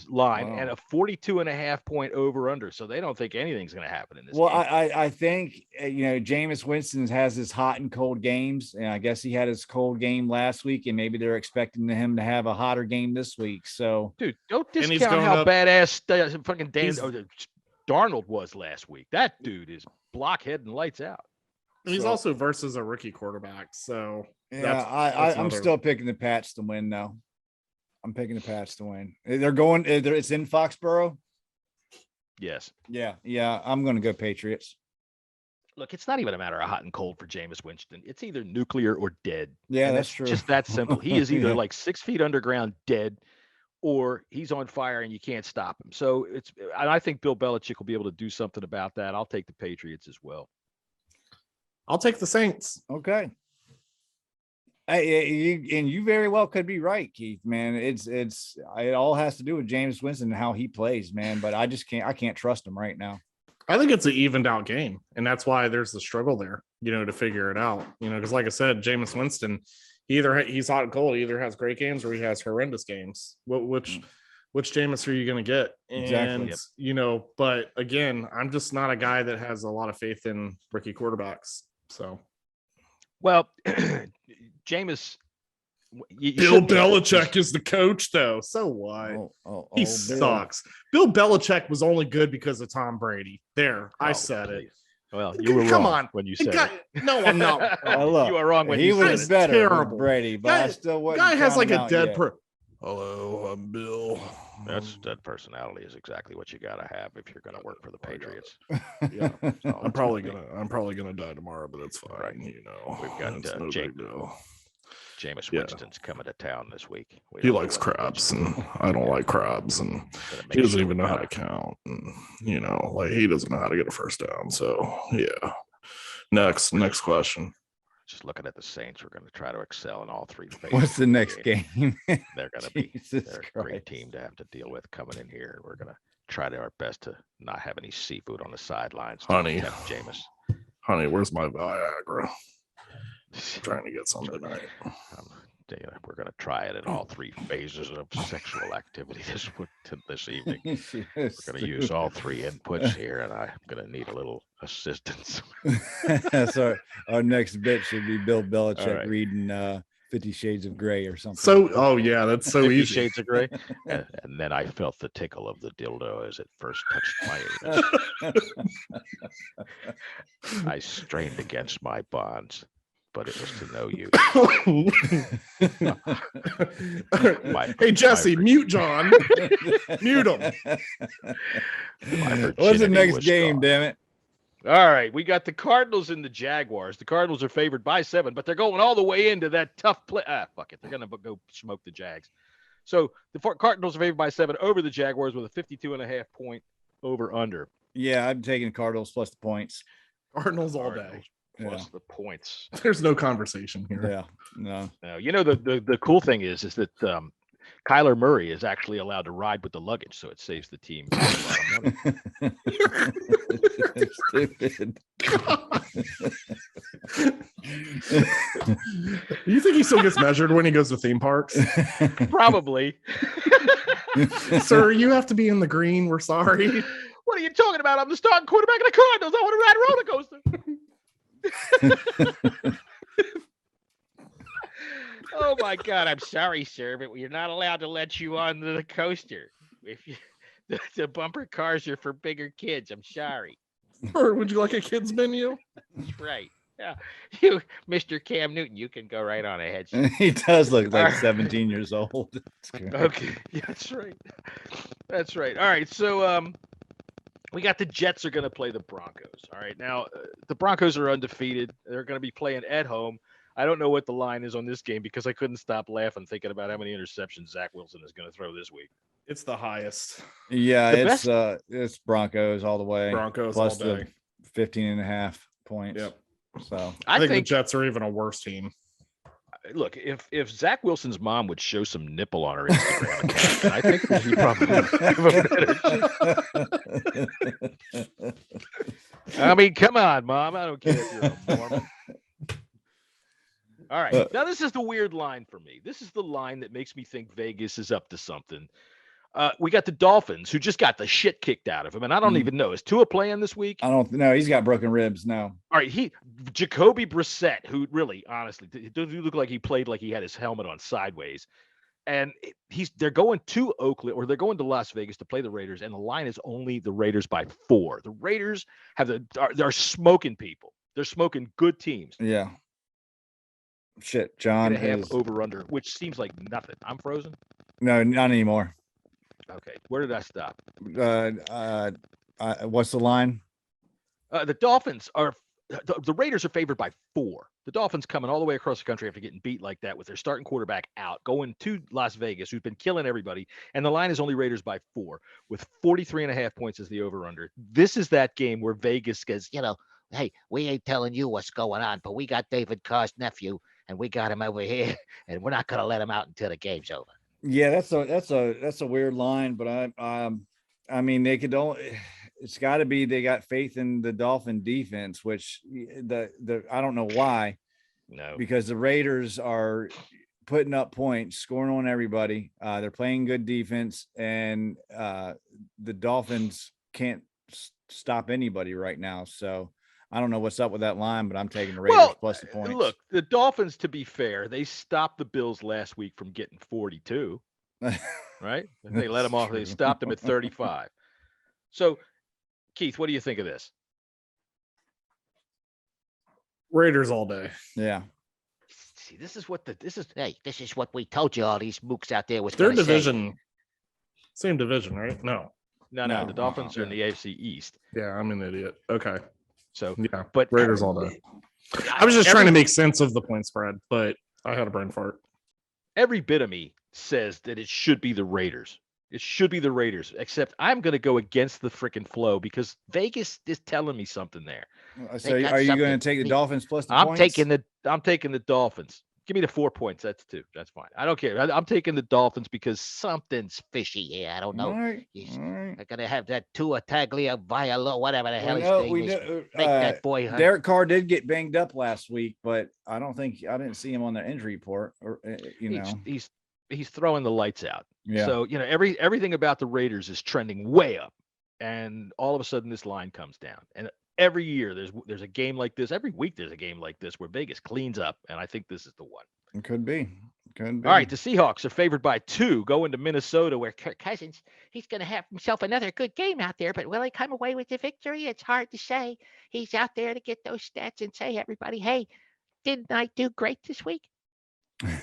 line and a 42.5 point over under. So they don't think anything's going to happen in this game. I think, Jameis Winston has his hot and cold games. And I guess he had his cold game last week, and maybe they're expecting him to have a hotter game this week. So, dude, don't discount how badass fucking Darnold was last week. That dude is blockhead and lights out. He's also versus a rookie quarterback, so I'm still picking the Pats to win. Though I'm picking the Pats to win. They're going. It's in Foxborough. Yes. Yeah. I'm going to go Patriots. Look, it's not even a matter of hot and cold for Jameis Winston. It's either nuclear or dead. Yeah, that's true. Just that simple. He is either 6 feet underground dead, or he's on fire and you can't stop him. So I think Bill Belichick will be able to do something about that. I'll take the Patriots as well. I'll take the Saints. Okay. You very well could be right, Keith, man. It all has to do with Jameis Winston and how he plays, man. But I can't trust him right now. I think it's an evened out game. And that's why there's the struggle there, to figure it out, because like I said, Jameis Winston, either he's hot and cold, either has great games or he has horrendous games. Which Jameis are you going to get? And, exactly. But again, I'm just not a guy that has a lot of faith in rookie quarterbacks. So, well, Jameis, Bill Belichick is the coach, though. So what? He sucks. Bill Belichick was only good because of Tom Brady. I said it. Well, you were wrong when you said it. No, I'm not. You are wrong when you said it. He was better terrible. Brady, but I still wasn't. Guy has like a dead Hello, I'm Bill. That personality is exactly what you gotta have if you're gonna work for the Patriots. Yeah, I'm probably gonna die tomorrow, but it's fine. Right. We've got Jameis Winston's coming to town this week. He likes crabs, and I don't like crabs, and he doesn't even know how to count, and he doesn't know how to get a first down. So yeah. Next question. Just looking at the Saints, we're going to try to excel in all three phases. What's the next game? They're going to be a great team to have to deal with coming in here. We're going to try our best to not have any seafood on the sidelines. Honey, Jameis. Honey, where's my Viagra? I'm trying to get some tonight. We're going to try it in all three phases of sexual activity this evening. We're going to use all three inputs here, and I'm going to need a little assistance. So our next bit should be Bill Belichick reading 50 Shades of Grey or something. So, that's so 50 easy. Shades of Grey. And then I felt the tickle of the dildo as it first touched my anus. I strained against my bonds, but it was to no use. Hey, Jesse, mute John. Mute him. What's the next game, damn it? All right, we got the Cardinals and the Jaguars. The Cardinals are favored by 7, but they're going all the way into that tough play. Fuck it. They're going to go smoke the Jags. So the Cardinals are favored by 7 over the Jaguars with a 52.5 point over under. Yeah, I'm taking the Cardinals plus the points. Cardinals all day. Plus the points. There's no conversation here. Yeah, no. You know, the cool thing is that Kyler Murray is actually allowed to ride with the luggage, so it saves the team a lot of money. Stupid. You think he still gets measured when he goes to theme parks? Probably. Sir, you have to be in the green. We're sorry. What are you talking about? I'm the starting quarterback of the Cardinals. I want to ride a roller coaster. Oh my God! I'm sorry, sir, but we're not allowed to let you on the coaster. If you, the bumper cars are for bigger kids. I'm sorry. Or would you like a kids menu? That's right. Yeah, you, Mr. Cam Newton, you can go right on ahead. Sir. He does look like 17 years old. Okay, yeah, that's right. That's right. All right, so we got the Jets are going to play the Broncos. All right, now the Broncos are undefeated. They're going to be playing at home. I don't know what the line is on this game because I couldn't stop laughing thinking about how many interceptions Zach Wilson is going to throw this week. It's the highest. Yeah, it's Broncos all the way. Broncos plus all day. The 15.5 points. Yep. So I think the Jets are even a worse team. Look, if Zach Wilson's mom would show some nipple on her Instagram account, I think that he probably have a better chance. I mean, come on, Mom. I don't care if you're a Mormon. All right. Now, this is the weird line for me. This is the line that makes me think Vegas is up to something. We got the Dolphins, who just got the shit kicked out of him, and I don't even know. Is Tua playing this week? I don't know. He's got broken ribs now. All right, Jacoby Brissett, who really, honestly, does look like he played like he had his helmet on sideways, and they're going to Oakland or they're going to Las Vegas to play the Raiders, and the line is only the Raiders by 4. The Raiders they're smoking people. They're smoking good teams. Yeah. Shit, John have over under, which seems like nothing. I'm frozen. No, not anymore. Okay, where did I stop? What's the line? The Dolphins are the Raiders are favored by 4. The Dolphins coming all the way across the country after getting beat like that with their starting quarterback out, going to Las Vegas, who's been killing everybody, and the line is only Raiders by 4 with 43.5 points as the over under. This is that game where Vegas goes, hey, we ain't telling you what's going on, but we got David Carr's nephew and we got him over here, and we're not going to let him out until the game's over. Yeah, that's a weird line, but I mean they could only. It's got to be they got faith in the Dolphin defense, which I don't know why. No, because the Raiders are putting up points, scoring on everybody. They're playing good defense, and the Dolphins can't stop anybody right now. So I don't know what's up with that line, but I'm taking the Raiders plus the points. Look, the Dolphins, to be fair, they stopped the Bills last week from getting 42, right? They let them off. They stopped them at 35. So, Keith, what do you think of this? Raiders all day. Yeah. See, this is what we told you all these mooks out there was their division. Same division, right? No. The Dolphins are in the AFC East. Yeah, I'm an idiot. Okay. So, yeah, but Raiders all day. I was just trying to make sense of the point spread, but I had a brain fart. Every bit of me says that it should be the Raiders. It should be the Raiders, except I'm going to go against the freaking flow because Vegas is telling me something there. So are you going to take the Dolphins plus the points? I'm taking the Dolphins. Give me the 4 points. That's 2. That's fine. I don't care. I'm taking the Dolphins because something's fishy here. I don't know. All right. I'm going to have that Tua Tagovailoa, whatever the hell his name is. Make that boy hunt. Derek Carr did get banged up last week, but I didn't see him on the injury report. Or he's throwing the lights out. Yeah. So everything about the Raiders is trending way up, and all of a sudden this line comes down. And every year there's a game like this. Every week there's a game like this where Vegas cleans up, and I think this is the one. It could be. All right, the Seahawks are favored by 2 going to Minnesota, where Kirk Cousins, he's going to have himself another good game out there, but will he come away with the victory? It's hard to say. He's out there to get those stats and say, everybody, hey, didn't I do great this week?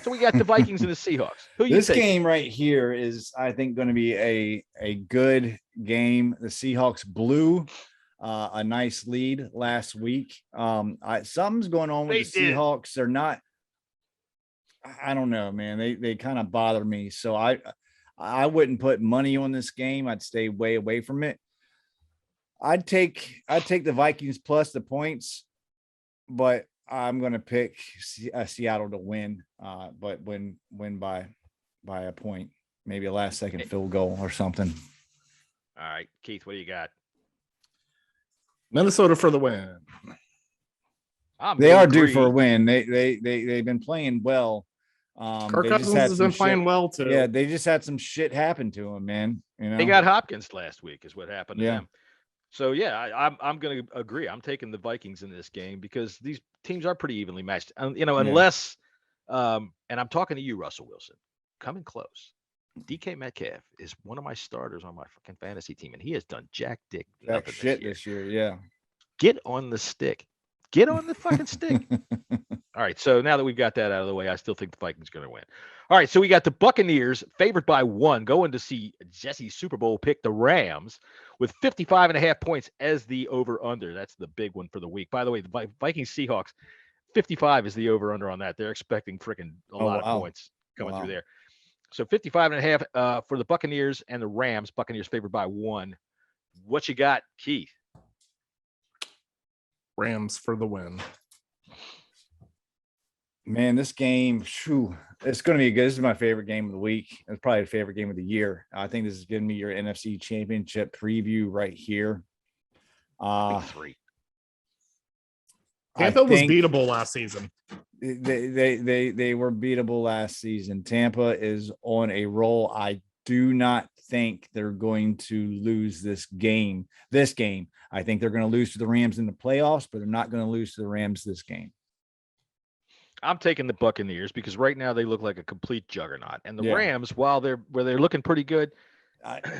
So we got the Vikings and the Seahawks. Who you This taking? game right here is, I think, going to be a good game. The Seahawks blew a nice lead last week. Something's going on with the Seahawks. They're not. I don't know, man. They kind of bother me. So I wouldn't put money on this game. I'd stay way away from it. I'd take the Vikings plus the points, but I'm going to pick Seattle to win, but win by a point, maybe a last second field goal or something. All right, Keith, what do you got? Minnesota for the win. They are due for a win. They've been playing well. Kirk Cousins has been playing well too. Yeah, they just had some shit happen to him, man. You know, they got Hopkins last week, is what happened to Yeah. them. So yeah, I'm going to agree. I'm taking the Vikings in this game because these teams are pretty evenly matched. Unless, and I'm talking to you, Russell Wilson, coming close. DK Metcalf is one of my starters on my fucking fantasy team, and he has done jack dick nothing shit this year. Yeah, get on the stick. Get on the fucking stick. All right, so now that we've got that out of the way, I still think the Vikings are going to win. All right, so we got the Buccaneers favored by 1, going to see Jesse's Super Bowl pick, the Rams, with 55.5 points as the over-under. That's the big one for the week. By the way, the Vikings Seahawks, 55 is the over-under on that. They're expecting freaking a lot of points coming through there. So 55.5 for the Buccaneers and the Rams. Buccaneers favored by 1. What you got, Keith? Rams for the win. Man, this game, it's going to be good. This is my favorite game of the week. It's probably the favorite game of the year. I think this is giving me your NFC Championship preview right here. 3. Tampa was beatable last season. They were beatable last season. Tampa is on a roll. I do not think they're going to lose this game. I think they're going to lose to the Rams in the playoffs, but they're not going to lose to the Rams this game. I'm taking the Buccaneers because right now they look like a complete juggernaut, and the Rams, while they're looking pretty good,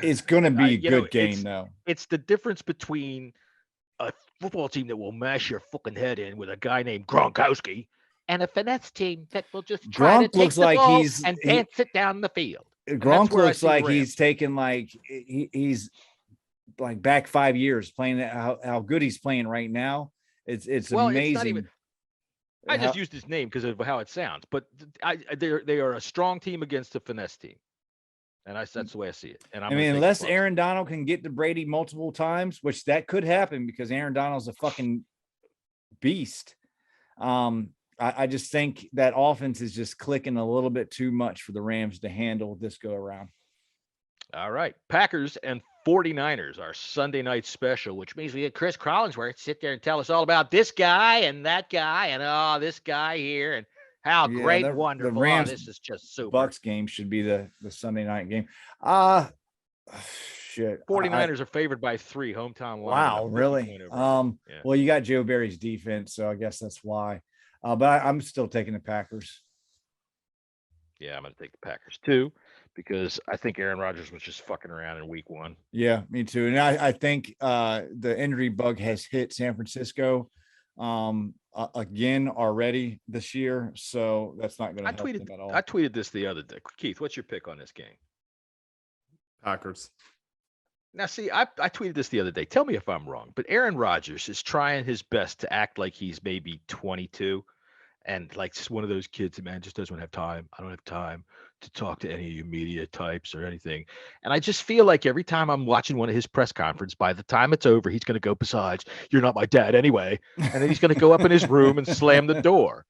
it's going to be a good game though. It's the difference between a football team that will mash your fucking head in with a guy named Gronkowski and a finesse team that will just try to take the ball and dance it down the field. Gronk looks like he's taken he's like back 5 years playing how good he's playing right now. It's amazing. It's not even, I just used his name because of how it sounds, but they are a strong team against a finesse team, and that's the way I see it. And unless Aaron Donald can get to Brady multiple times, which that could happen because Aaron Donald's a fucking beast. I just think that offense is just clicking a little bit too much for the Rams to handle this go around. All right. Packers and 49ers, our Sunday night special, which means we get Chris Collinsworth sit there and tell us all about this guy and that guy and this guy here and how great, wonderful. The Rams, this is just super. Bucks game should be the Sunday night game. Shit. 49ers are favored by 3, hometown line. Wow, really? Well, you got Joe Barry's defense, so I guess that's why. But I'm still taking the Packers. Yeah, I'm going to take the Packers too, because I think Aaron Rodgers was just fucking around in week 1. Yeah, me too. And I think the injury bug has hit San Francisco again already this year. So that's not going to help them at all. I tweeted this the other day. Keith, what's your pick on this game? Packers. Now, see, I tweeted this the other day. Tell me if I'm wrong, but Aaron Rodgers is trying his best to act like he's maybe 22 and like just one of those kids that, man, just doesn't have time. I don't have time to talk to any of you media types or anything. And I just feel like every time I'm watching one of his press conferences, by the time it's over, he's going to go, besides, you're not my dad anyway. And then he's going to go up in his room and slam the door.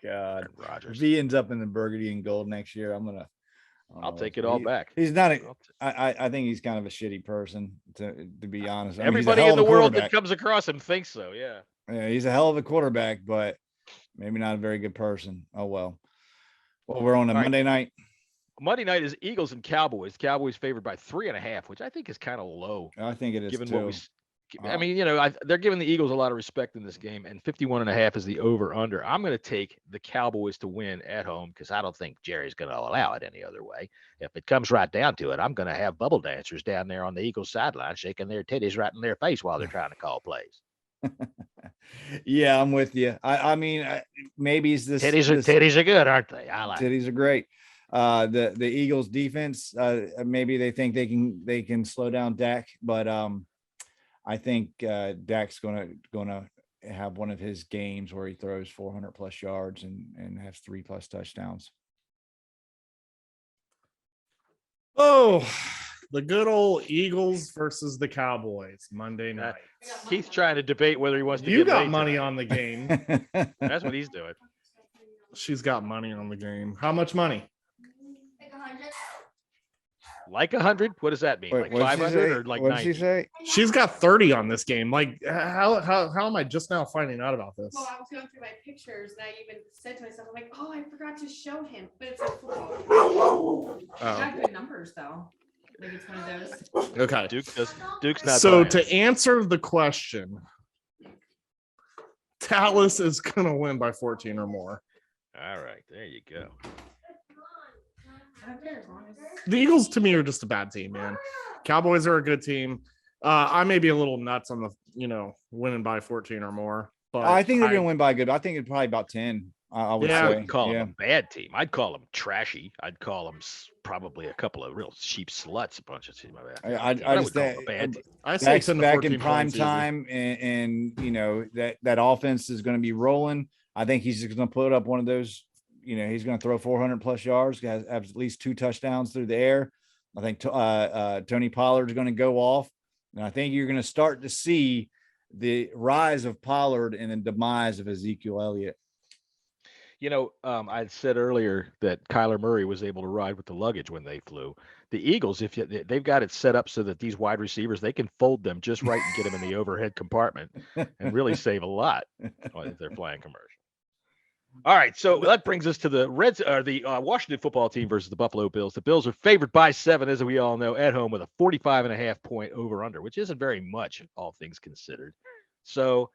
God, Rodgers. If he ends up in the burgundy and gold next year, I'll take it all back. He's not. I think he's kind of a shitty person, to be honest. Everybody in the world that comes across him thinks so. Yeah. Yeah, he's a hell of a quarterback, but maybe not a very good person. Oh well. Well, we're on a Monday night. Monday night is Eagles and Cowboys. Cowboys favored by 3.5, which I think is kind of low. I think it is given too. I mean, they're giving the Eagles a lot of respect in this game, and 51.5 is the over/under. I'm going to take the Cowboys to win at home because I don't think Jerry's going to allow it any other way. If it comes right down to it, I'm going to have bubble dancers down there on the Eagles sideline shaking their titties right in their face while they're trying to call plays. Yeah, I'm with you. I mean, maybe it's this titties are good, aren't they? I like titties are great. The Eagles defense, maybe they think they can slow down Dak, but I think Dak's gonna have one of his games where he throws 400 plus yards and has 3+ touchdowns. Oh, The good old Eagles versus the Cowboys Monday night. Keith's trying to debate whether he wants to You get got laid money tonight. on the game. That's what he's doing. She's got money on the game. How much money? Like 100? What does that mean? Wait, Like 500 or like what did 90? she say? She's got 30 on this game. Like, how am I just now finding out about this? Well, I was going through my pictures and I even said to myself, I'm like, oh, I forgot to show him. But it's like football. I got good numbers though. Maybe it's one of those. Okay. Duke's not So biased. to answer the question, Dallas is gonna win by 14 or more. All right, there you go. The Eagles to me are just a bad team, man. Cowboys are a good team. I may be a little nuts on the winning by 14 or more, but I think they're gonna win by good. I think it's probably about 10. I would Yeah, I say. wouldn't call them a bad team. I'd call them trashy. I'd call them probably a couple of real cheap sluts. A bunch of teams. I would just call them think a bad team. I say Dak's 10 to back 14 in prime points easy. time, and that offense is going to be rolling. I think he's just going to put up one of those. He's going to throw 400 plus yards, have at least 2 touchdowns through the air. I think Tony Pollard is going to go off, and I think you're going to start to see the rise of Pollard and the demise of Ezekiel Elliott. I said earlier that Kyler Murray was able to ride with the luggage when they flew. The Eagles, they've got it set up so that these wide receivers, they can fold them just right and get them in the overhead compartment and really save a lot if they're flying commercial. All right, so that brings us to the Washington football team versus the Buffalo Bills. The Bills are favored by 7, as we all know, at home with a 45.5 point over/under, which isn't very much, all things considered. So,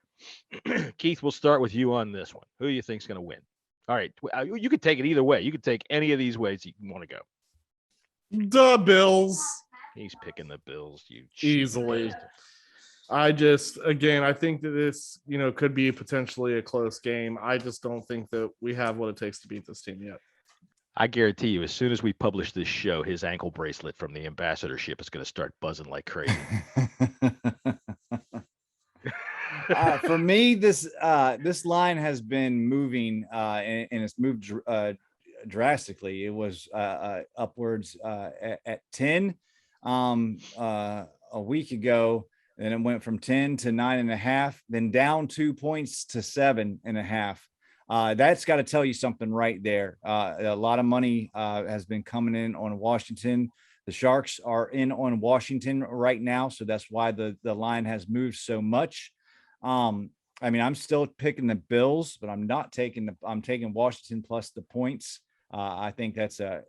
Keith, we'll start with you on this one. Who do you think's going to win? All right, you could take it either way. You could take any of these ways you want to go. The Bills. He's picking the Bills. Easily. bastard. I think that this, could be potentially a close game. I just don't think that we have what it takes to beat this team yet. I guarantee you, as soon as we publish this show, his ankle bracelet from the ambassadorship is going to start buzzing like crazy. For me, this line has been moving and it's moved drastically. It was upwards at 10 a week ago. Then it went from 10 to 9.5, then down 2 points to 7.5. That's got to tell you something right there. A lot of money has been coming in on Washington. The Sharks are in on Washington right now, so that's why the line has moved so much. I'm still picking the Bills, but I'm taking Washington plus the points. I think that's a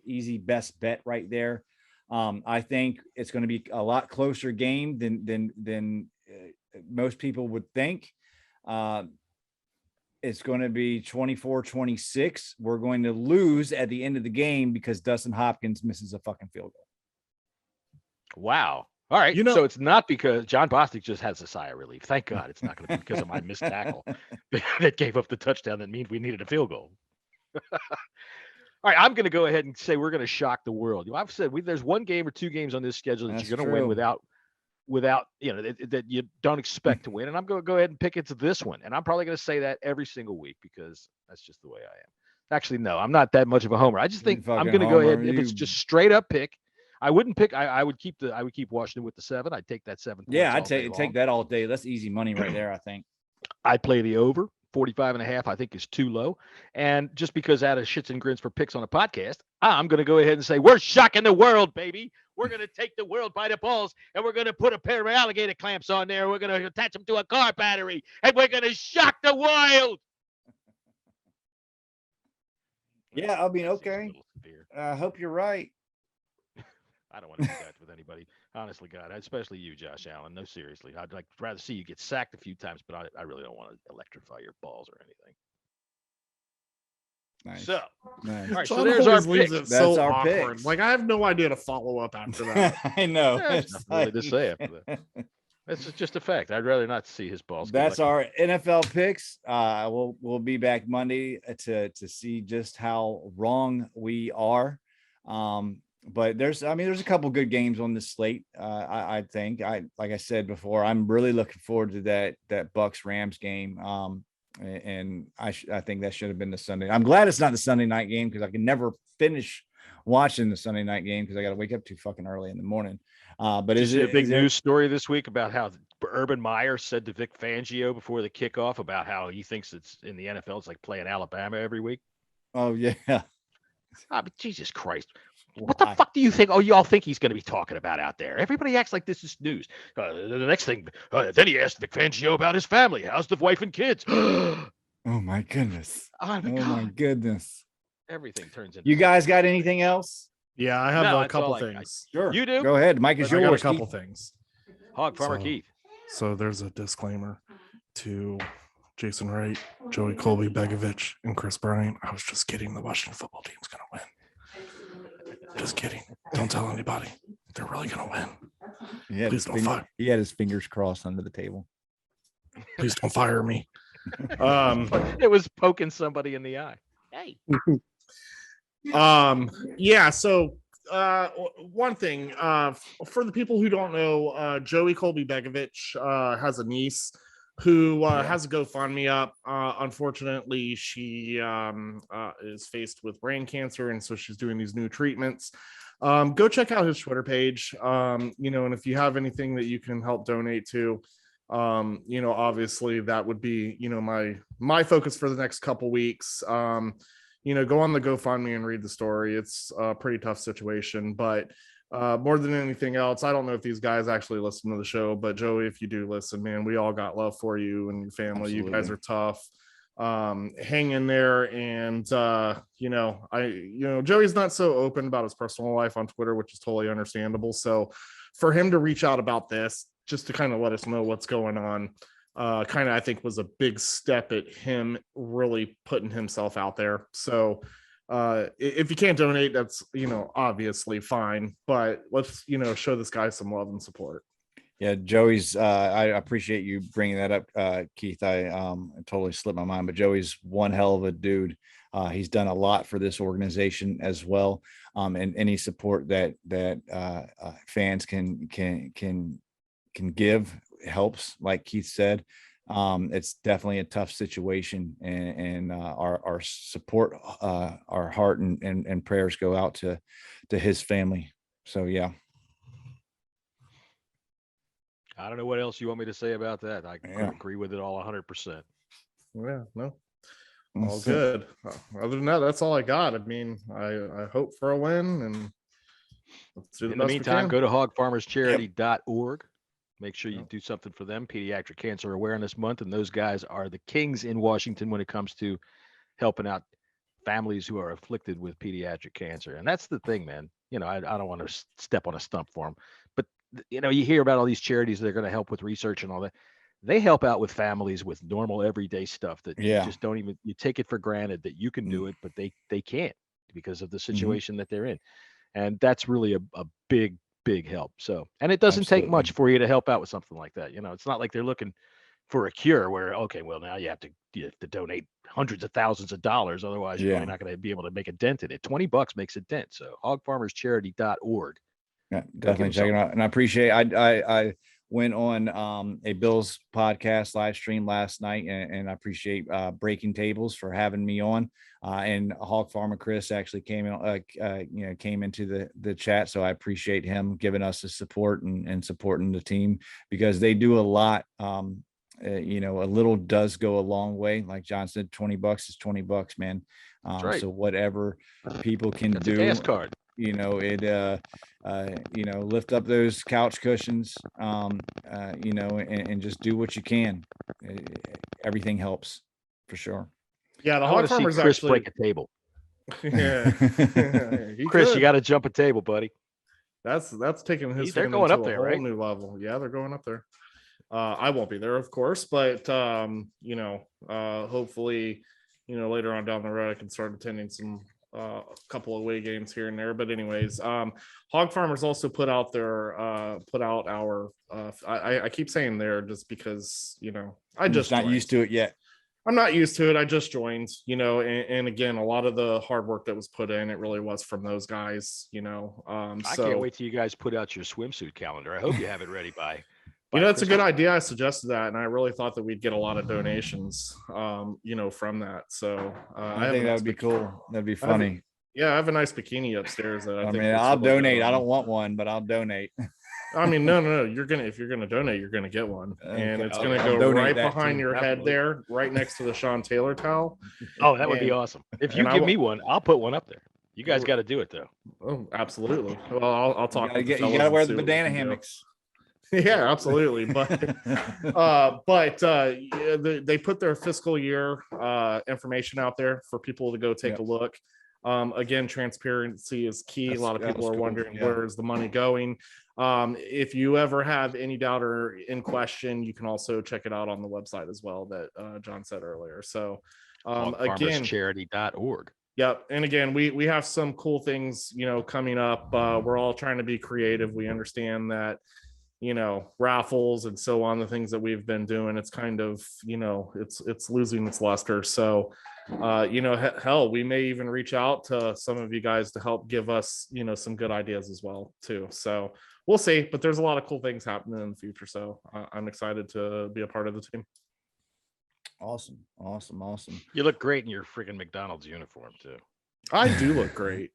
easy best bet right there. I think it's going to be a lot closer game than most people would think. It's going to be 24-26. We're going to lose at the end of the game because Dustin Hopkins misses a fucking field goal. Wow. All right. So it's not because John Bostic just has a sigh of relief. Thank God it's not going to be because of my missed tackle that gave up the touchdown that means we needed a field goal. All right, I'm going to go ahead and say we're going to shock the world. I've said there's one game or 2 games on this schedule that you're going to win without that you don't expect to win. And I'm going to go ahead and pick it's this one. And I'm probably going to say that every single week because that's just the way I am. Actually, no, I'm not that much of a homer. I just think I'm going to go ahead. If it's just straight up pick, I wouldn't pick. I would keep Washington with the 7. I'd take that 7. Yeah, I'd take that all day. That's easy money right there, I think. I'd play the over. 45.5, I think, is too low. And just because out of shits and grins for picks on a podcast, I'm going to go ahead and say we're shocking the world, baby. We're going to take the world by the balls, and we're going to put a pair of alligator clamps on there. We're going to attach them to a car battery, and we're going to shock the world. Yeah, okay. I hope you're right. I don't want to do that with anybody. Honestly, God, especially you, Josh Allen. No, seriously. I'd rather see you get sacked a few times, but I really don't want to electrify your balls or anything. Nice. So, nice. All right, Sean so there's our leaves picks. it That's so our awkward. picks. Like I have no idea to follow up after that. I know. There's nothing really to say after that. That's just a fact. I'd rather not see his balls. That's our NFL picks. We'll be back Monday to see just how wrong we are. But there's a couple good games on this slate. I think like I said before, I'm really looking forward to that Bucks Rams game. And I think that should have been the Sunday. I'm glad it's not the Sunday night game because I can never finish watching the Sunday night game because I got to wake up too fucking early in the morning. But is it a big news story this week about how Urban Meyer said to Vic Fangio before the kickoff about how he thinks it's in the NFL, it's like playing Alabama every week? Oh, yeah. But Jesus Christ. What the fuck do you think? Oh, y'all think he's going to be talking about out there? Everybody acts like this is news. The next thing, then he asked Vic Fangio about his family. How's the wife and kids? Oh, my goodness. Oh, my goodness. Everything turns into. You guys got anything else? Yeah, I have a couple things. Sure. You do? Go ahead. Mike is yours. I got a couple things. Hog Farmer Keith. So there's a disclaimer to Jason Wright, Joey Colby, Begovic, and Chris Bryant. I was just kidding. The Washington football team's going to win. Just kidding. Don't tell anybody. They're really going to win. Please don't fire. He had his fingers crossed under the table. Please don't fire me. It was poking somebody in the eye. Hey. Yeah. So one thing for the people who don't know, Joey Colby Begovic has a niece who has a GoFundMe up. Unfortunately, she is faced with brain cancer, and so she's doing these new treatments. Go check out his Twitter page. And if you have anything that you can help donate to, obviously that would be, my focus for the next couple weeks. Go on the GoFundMe and read the story. It's a pretty tough situation, but more than anything else, I don't know if these guys actually listen to the show, but Joey, if you do listen, man, we all got love for you and your family. Absolutely. You guys are tough. Hang in there. And, Joey's not so open about his personal life on Twitter, which is totally understandable. So for him to reach out about this, just to kind of let us know what's going on, I think was a big step at him really putting himself out there. So if you can't donate, that's, obviously fine, but let's, show this guy some love and support. Yeah, Joey's, I appreciate you bringing that up, Keith. I totally slipped my mind, but Joey's one hell of a dude. He's done a lot for this organization as well. And any support that fans can give helps, like Keith said. It's definitely a tough situation, and our support, our heart and prayers go out to his family. So yeah. I don't know what else you want me to say about that. I agree with it all 100%. Yeah, no, all good. Other than that, that's all I got. I mean, I hope for a win, and let's do the best. In the meantime, go to hogfarmerscharity.org. Make sure you do something for them. Pediatric Cancer Awareness Month, and those guys are the kings in Washington when it comes to helping out families who are afflicted with pediatric cancer. And that's the thing, man. I don't want to step on a stump for them, but you hear about all these charities that are going to help with research and all that. They help out with families with normal everyday stuff that you just don't even, you take it for granted that you can do it, but they can't because of the situation that they're in. And that's really a big help. So, and it doesn't take much for you to help out with something like that. It's not like they're looking for a cure where, okay, well, now you have to donate hundreds of thousands of dollars. Otherwise you're really not going to be able to make a dent in it. $20 makes a dent. So hogfarmerscharity.org. Yeah, definitely check it out. And I appreciate, I went on a Bills podcast live stream last night, and I appreciate Breaking Tables for having me on. And Hog Farmer Chris actually came into the chat, so I appreciate him giving us the support and supporting the team, because they do a lot. A little does go a long way. Like John said, $20 is $20, man. Right. So whatever people can do, a gas card. Lift up those couch cushions, and just do what you can. Everything helps for sure. Yeah, the Hog Farmers Chris actually break a table. Yeah, Chris, you got to jump a table, buddy. That's taking his. They're going up there, a whole right? New level. Yeah, they're going up there. I won't be there, of course, but hopefully, later on down the road, I can start attending some. A couple of away games here and there, but anyways, Hog Farmers also put out our I keep saying there just because I just not used to it yet. I'm not used to it. I just joined, and again, a lot of the hard work that was put in, it really was from those guys. I can't wait till you guys put out your swimsuit calendar. I hope you have it ready by. That's a good idea. I suggested that, and I really thought that we'd get a lot of donations, from that. So I think that would be cool. That'd be funny. Yeah, I have a nice bikini upstairs that I think I'll donate. I don't want one, but I'll donate. I mean, no. If you're gonna donate, you're gonna get one, and it's gonna I'll go donate right that behind too. your head there, right next to the Sean Taylor towel. Oh, that would be awesome. If you give me one, I'll put one up there. You guys got to do it though. Oh, absolutely. Well, I'll talk. You gotta wear the banana hammocks. Yeah, absolutely. But they put their fiscal year information out there for people to go take a look. Again, transparency is key. A lot of people are wondering where is the money going. If you ever have any doubt or in question, you can also check it out on the website as well that John said earlier. So again, farmerscharity.org. Yep. And again, we have some cool things, coming up. We're all trying to be creative. We understand that, raffles and so on, the things that we've been doing, it's kind of, it's losing its luster. So, hell, we may even reach out to some of you guys to help give us, some good ideas as well too. So we'll see, but there's a lot of cool things happening in the future. So I'm excited to be a part of the team. Awesome. You look great in your freaking McDonald's uniform too. I do look great.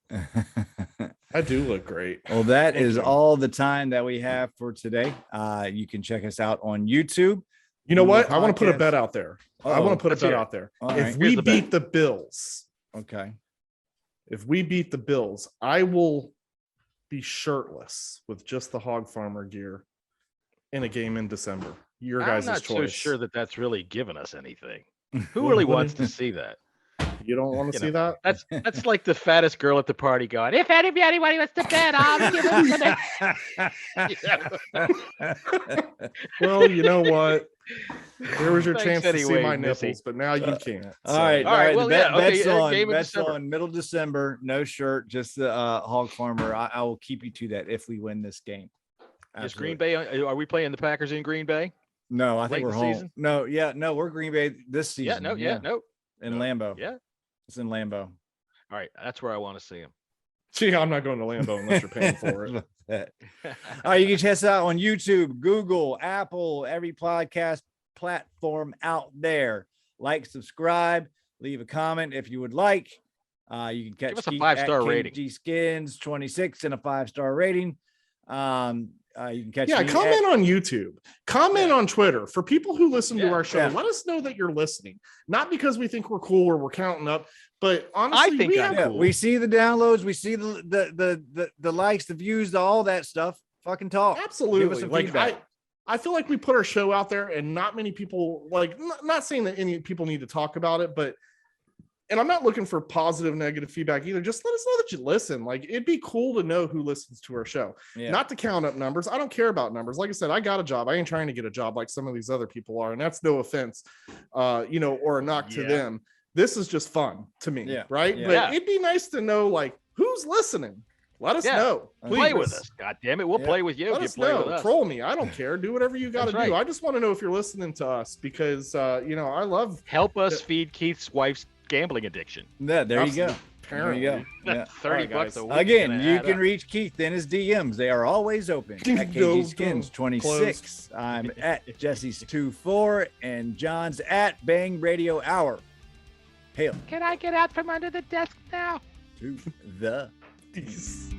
I do look great. Well, that is all the time that we have for today. You can check us out on YouTube. You know what? I want to put a bet out there. I want to put a bet out there. If we beat the Bills, okay. If we beat the Bills, I will be shirtless with just the Hog Farmer gear in a game in December. Your guys' choice. I'm not so sure that that's really given us anything. Who really wants to see that? You don't want to see that? That's like the fattest girl at the party going, if anybody wants to bet, I'll give it. Well, you know what? There was your chance to see my Missy. nipples, but now you can't. All right. Well, Bets on middle December, no shirt, just the Hog Farmer. I will keep you to that if we win this game. Is Green Bay? Are we playing the Packers in Green Bay? No, I think we're home. Season? No, we're Green Bay this season. No. In Lambeau. Yeah. It's in Lambeau. All right. That's where I want to see him. Gee, I'm not going to Lambeau unless you're paying for it. All right. You can check us out on YouTube, Google, Apple, every podcast platform out there. Like, subscribe, leave a comment if you would like. You can catch us a 5-star rating. KG Skins 26 and a 5-star rating. You can catch comment on YouTube, comment on Twitter. For people who listen to our show, let us know that you're listening, not because we think we're cool or we're counting up, but honestly, we see the downloads, we see the likes, the views, all that stuff. Fucking talk. Absolutely. Give us some feedback. I feel like we put our show out there and not many people, not saying that any people need to talk about it, but and I'm not looking for positive, negative feedback either. Just let us know that you listen. It'd be cool to know who listens to our show. Yeah. Not to count up numbers. I don't care about numbers. Like I said, I got a job. I ain't trying to get a job like some of these other people are. And that's no offense, or a knock to them. This is just fun to me. Yeah. Right. Yeah. But it'd be nice to know, who's listening. Let us know. Please. Play with us. God damn it. We'll play with you. Let us know. Troll me. I don't care. Do whatever you got to do. I just want to know if you're listening to us because, I love. Help us feed Keith's wife's gambling addiction. Yeah, there you go. Apparently. There you go. Yeah. $30 a week. Again, you can reach Keith in his DMs. They are always open at KG Skins 26. I'm at Jesse's24 and John's at Bang Radio Hour. Hail. Can I get out from under the desk now? To the Peace.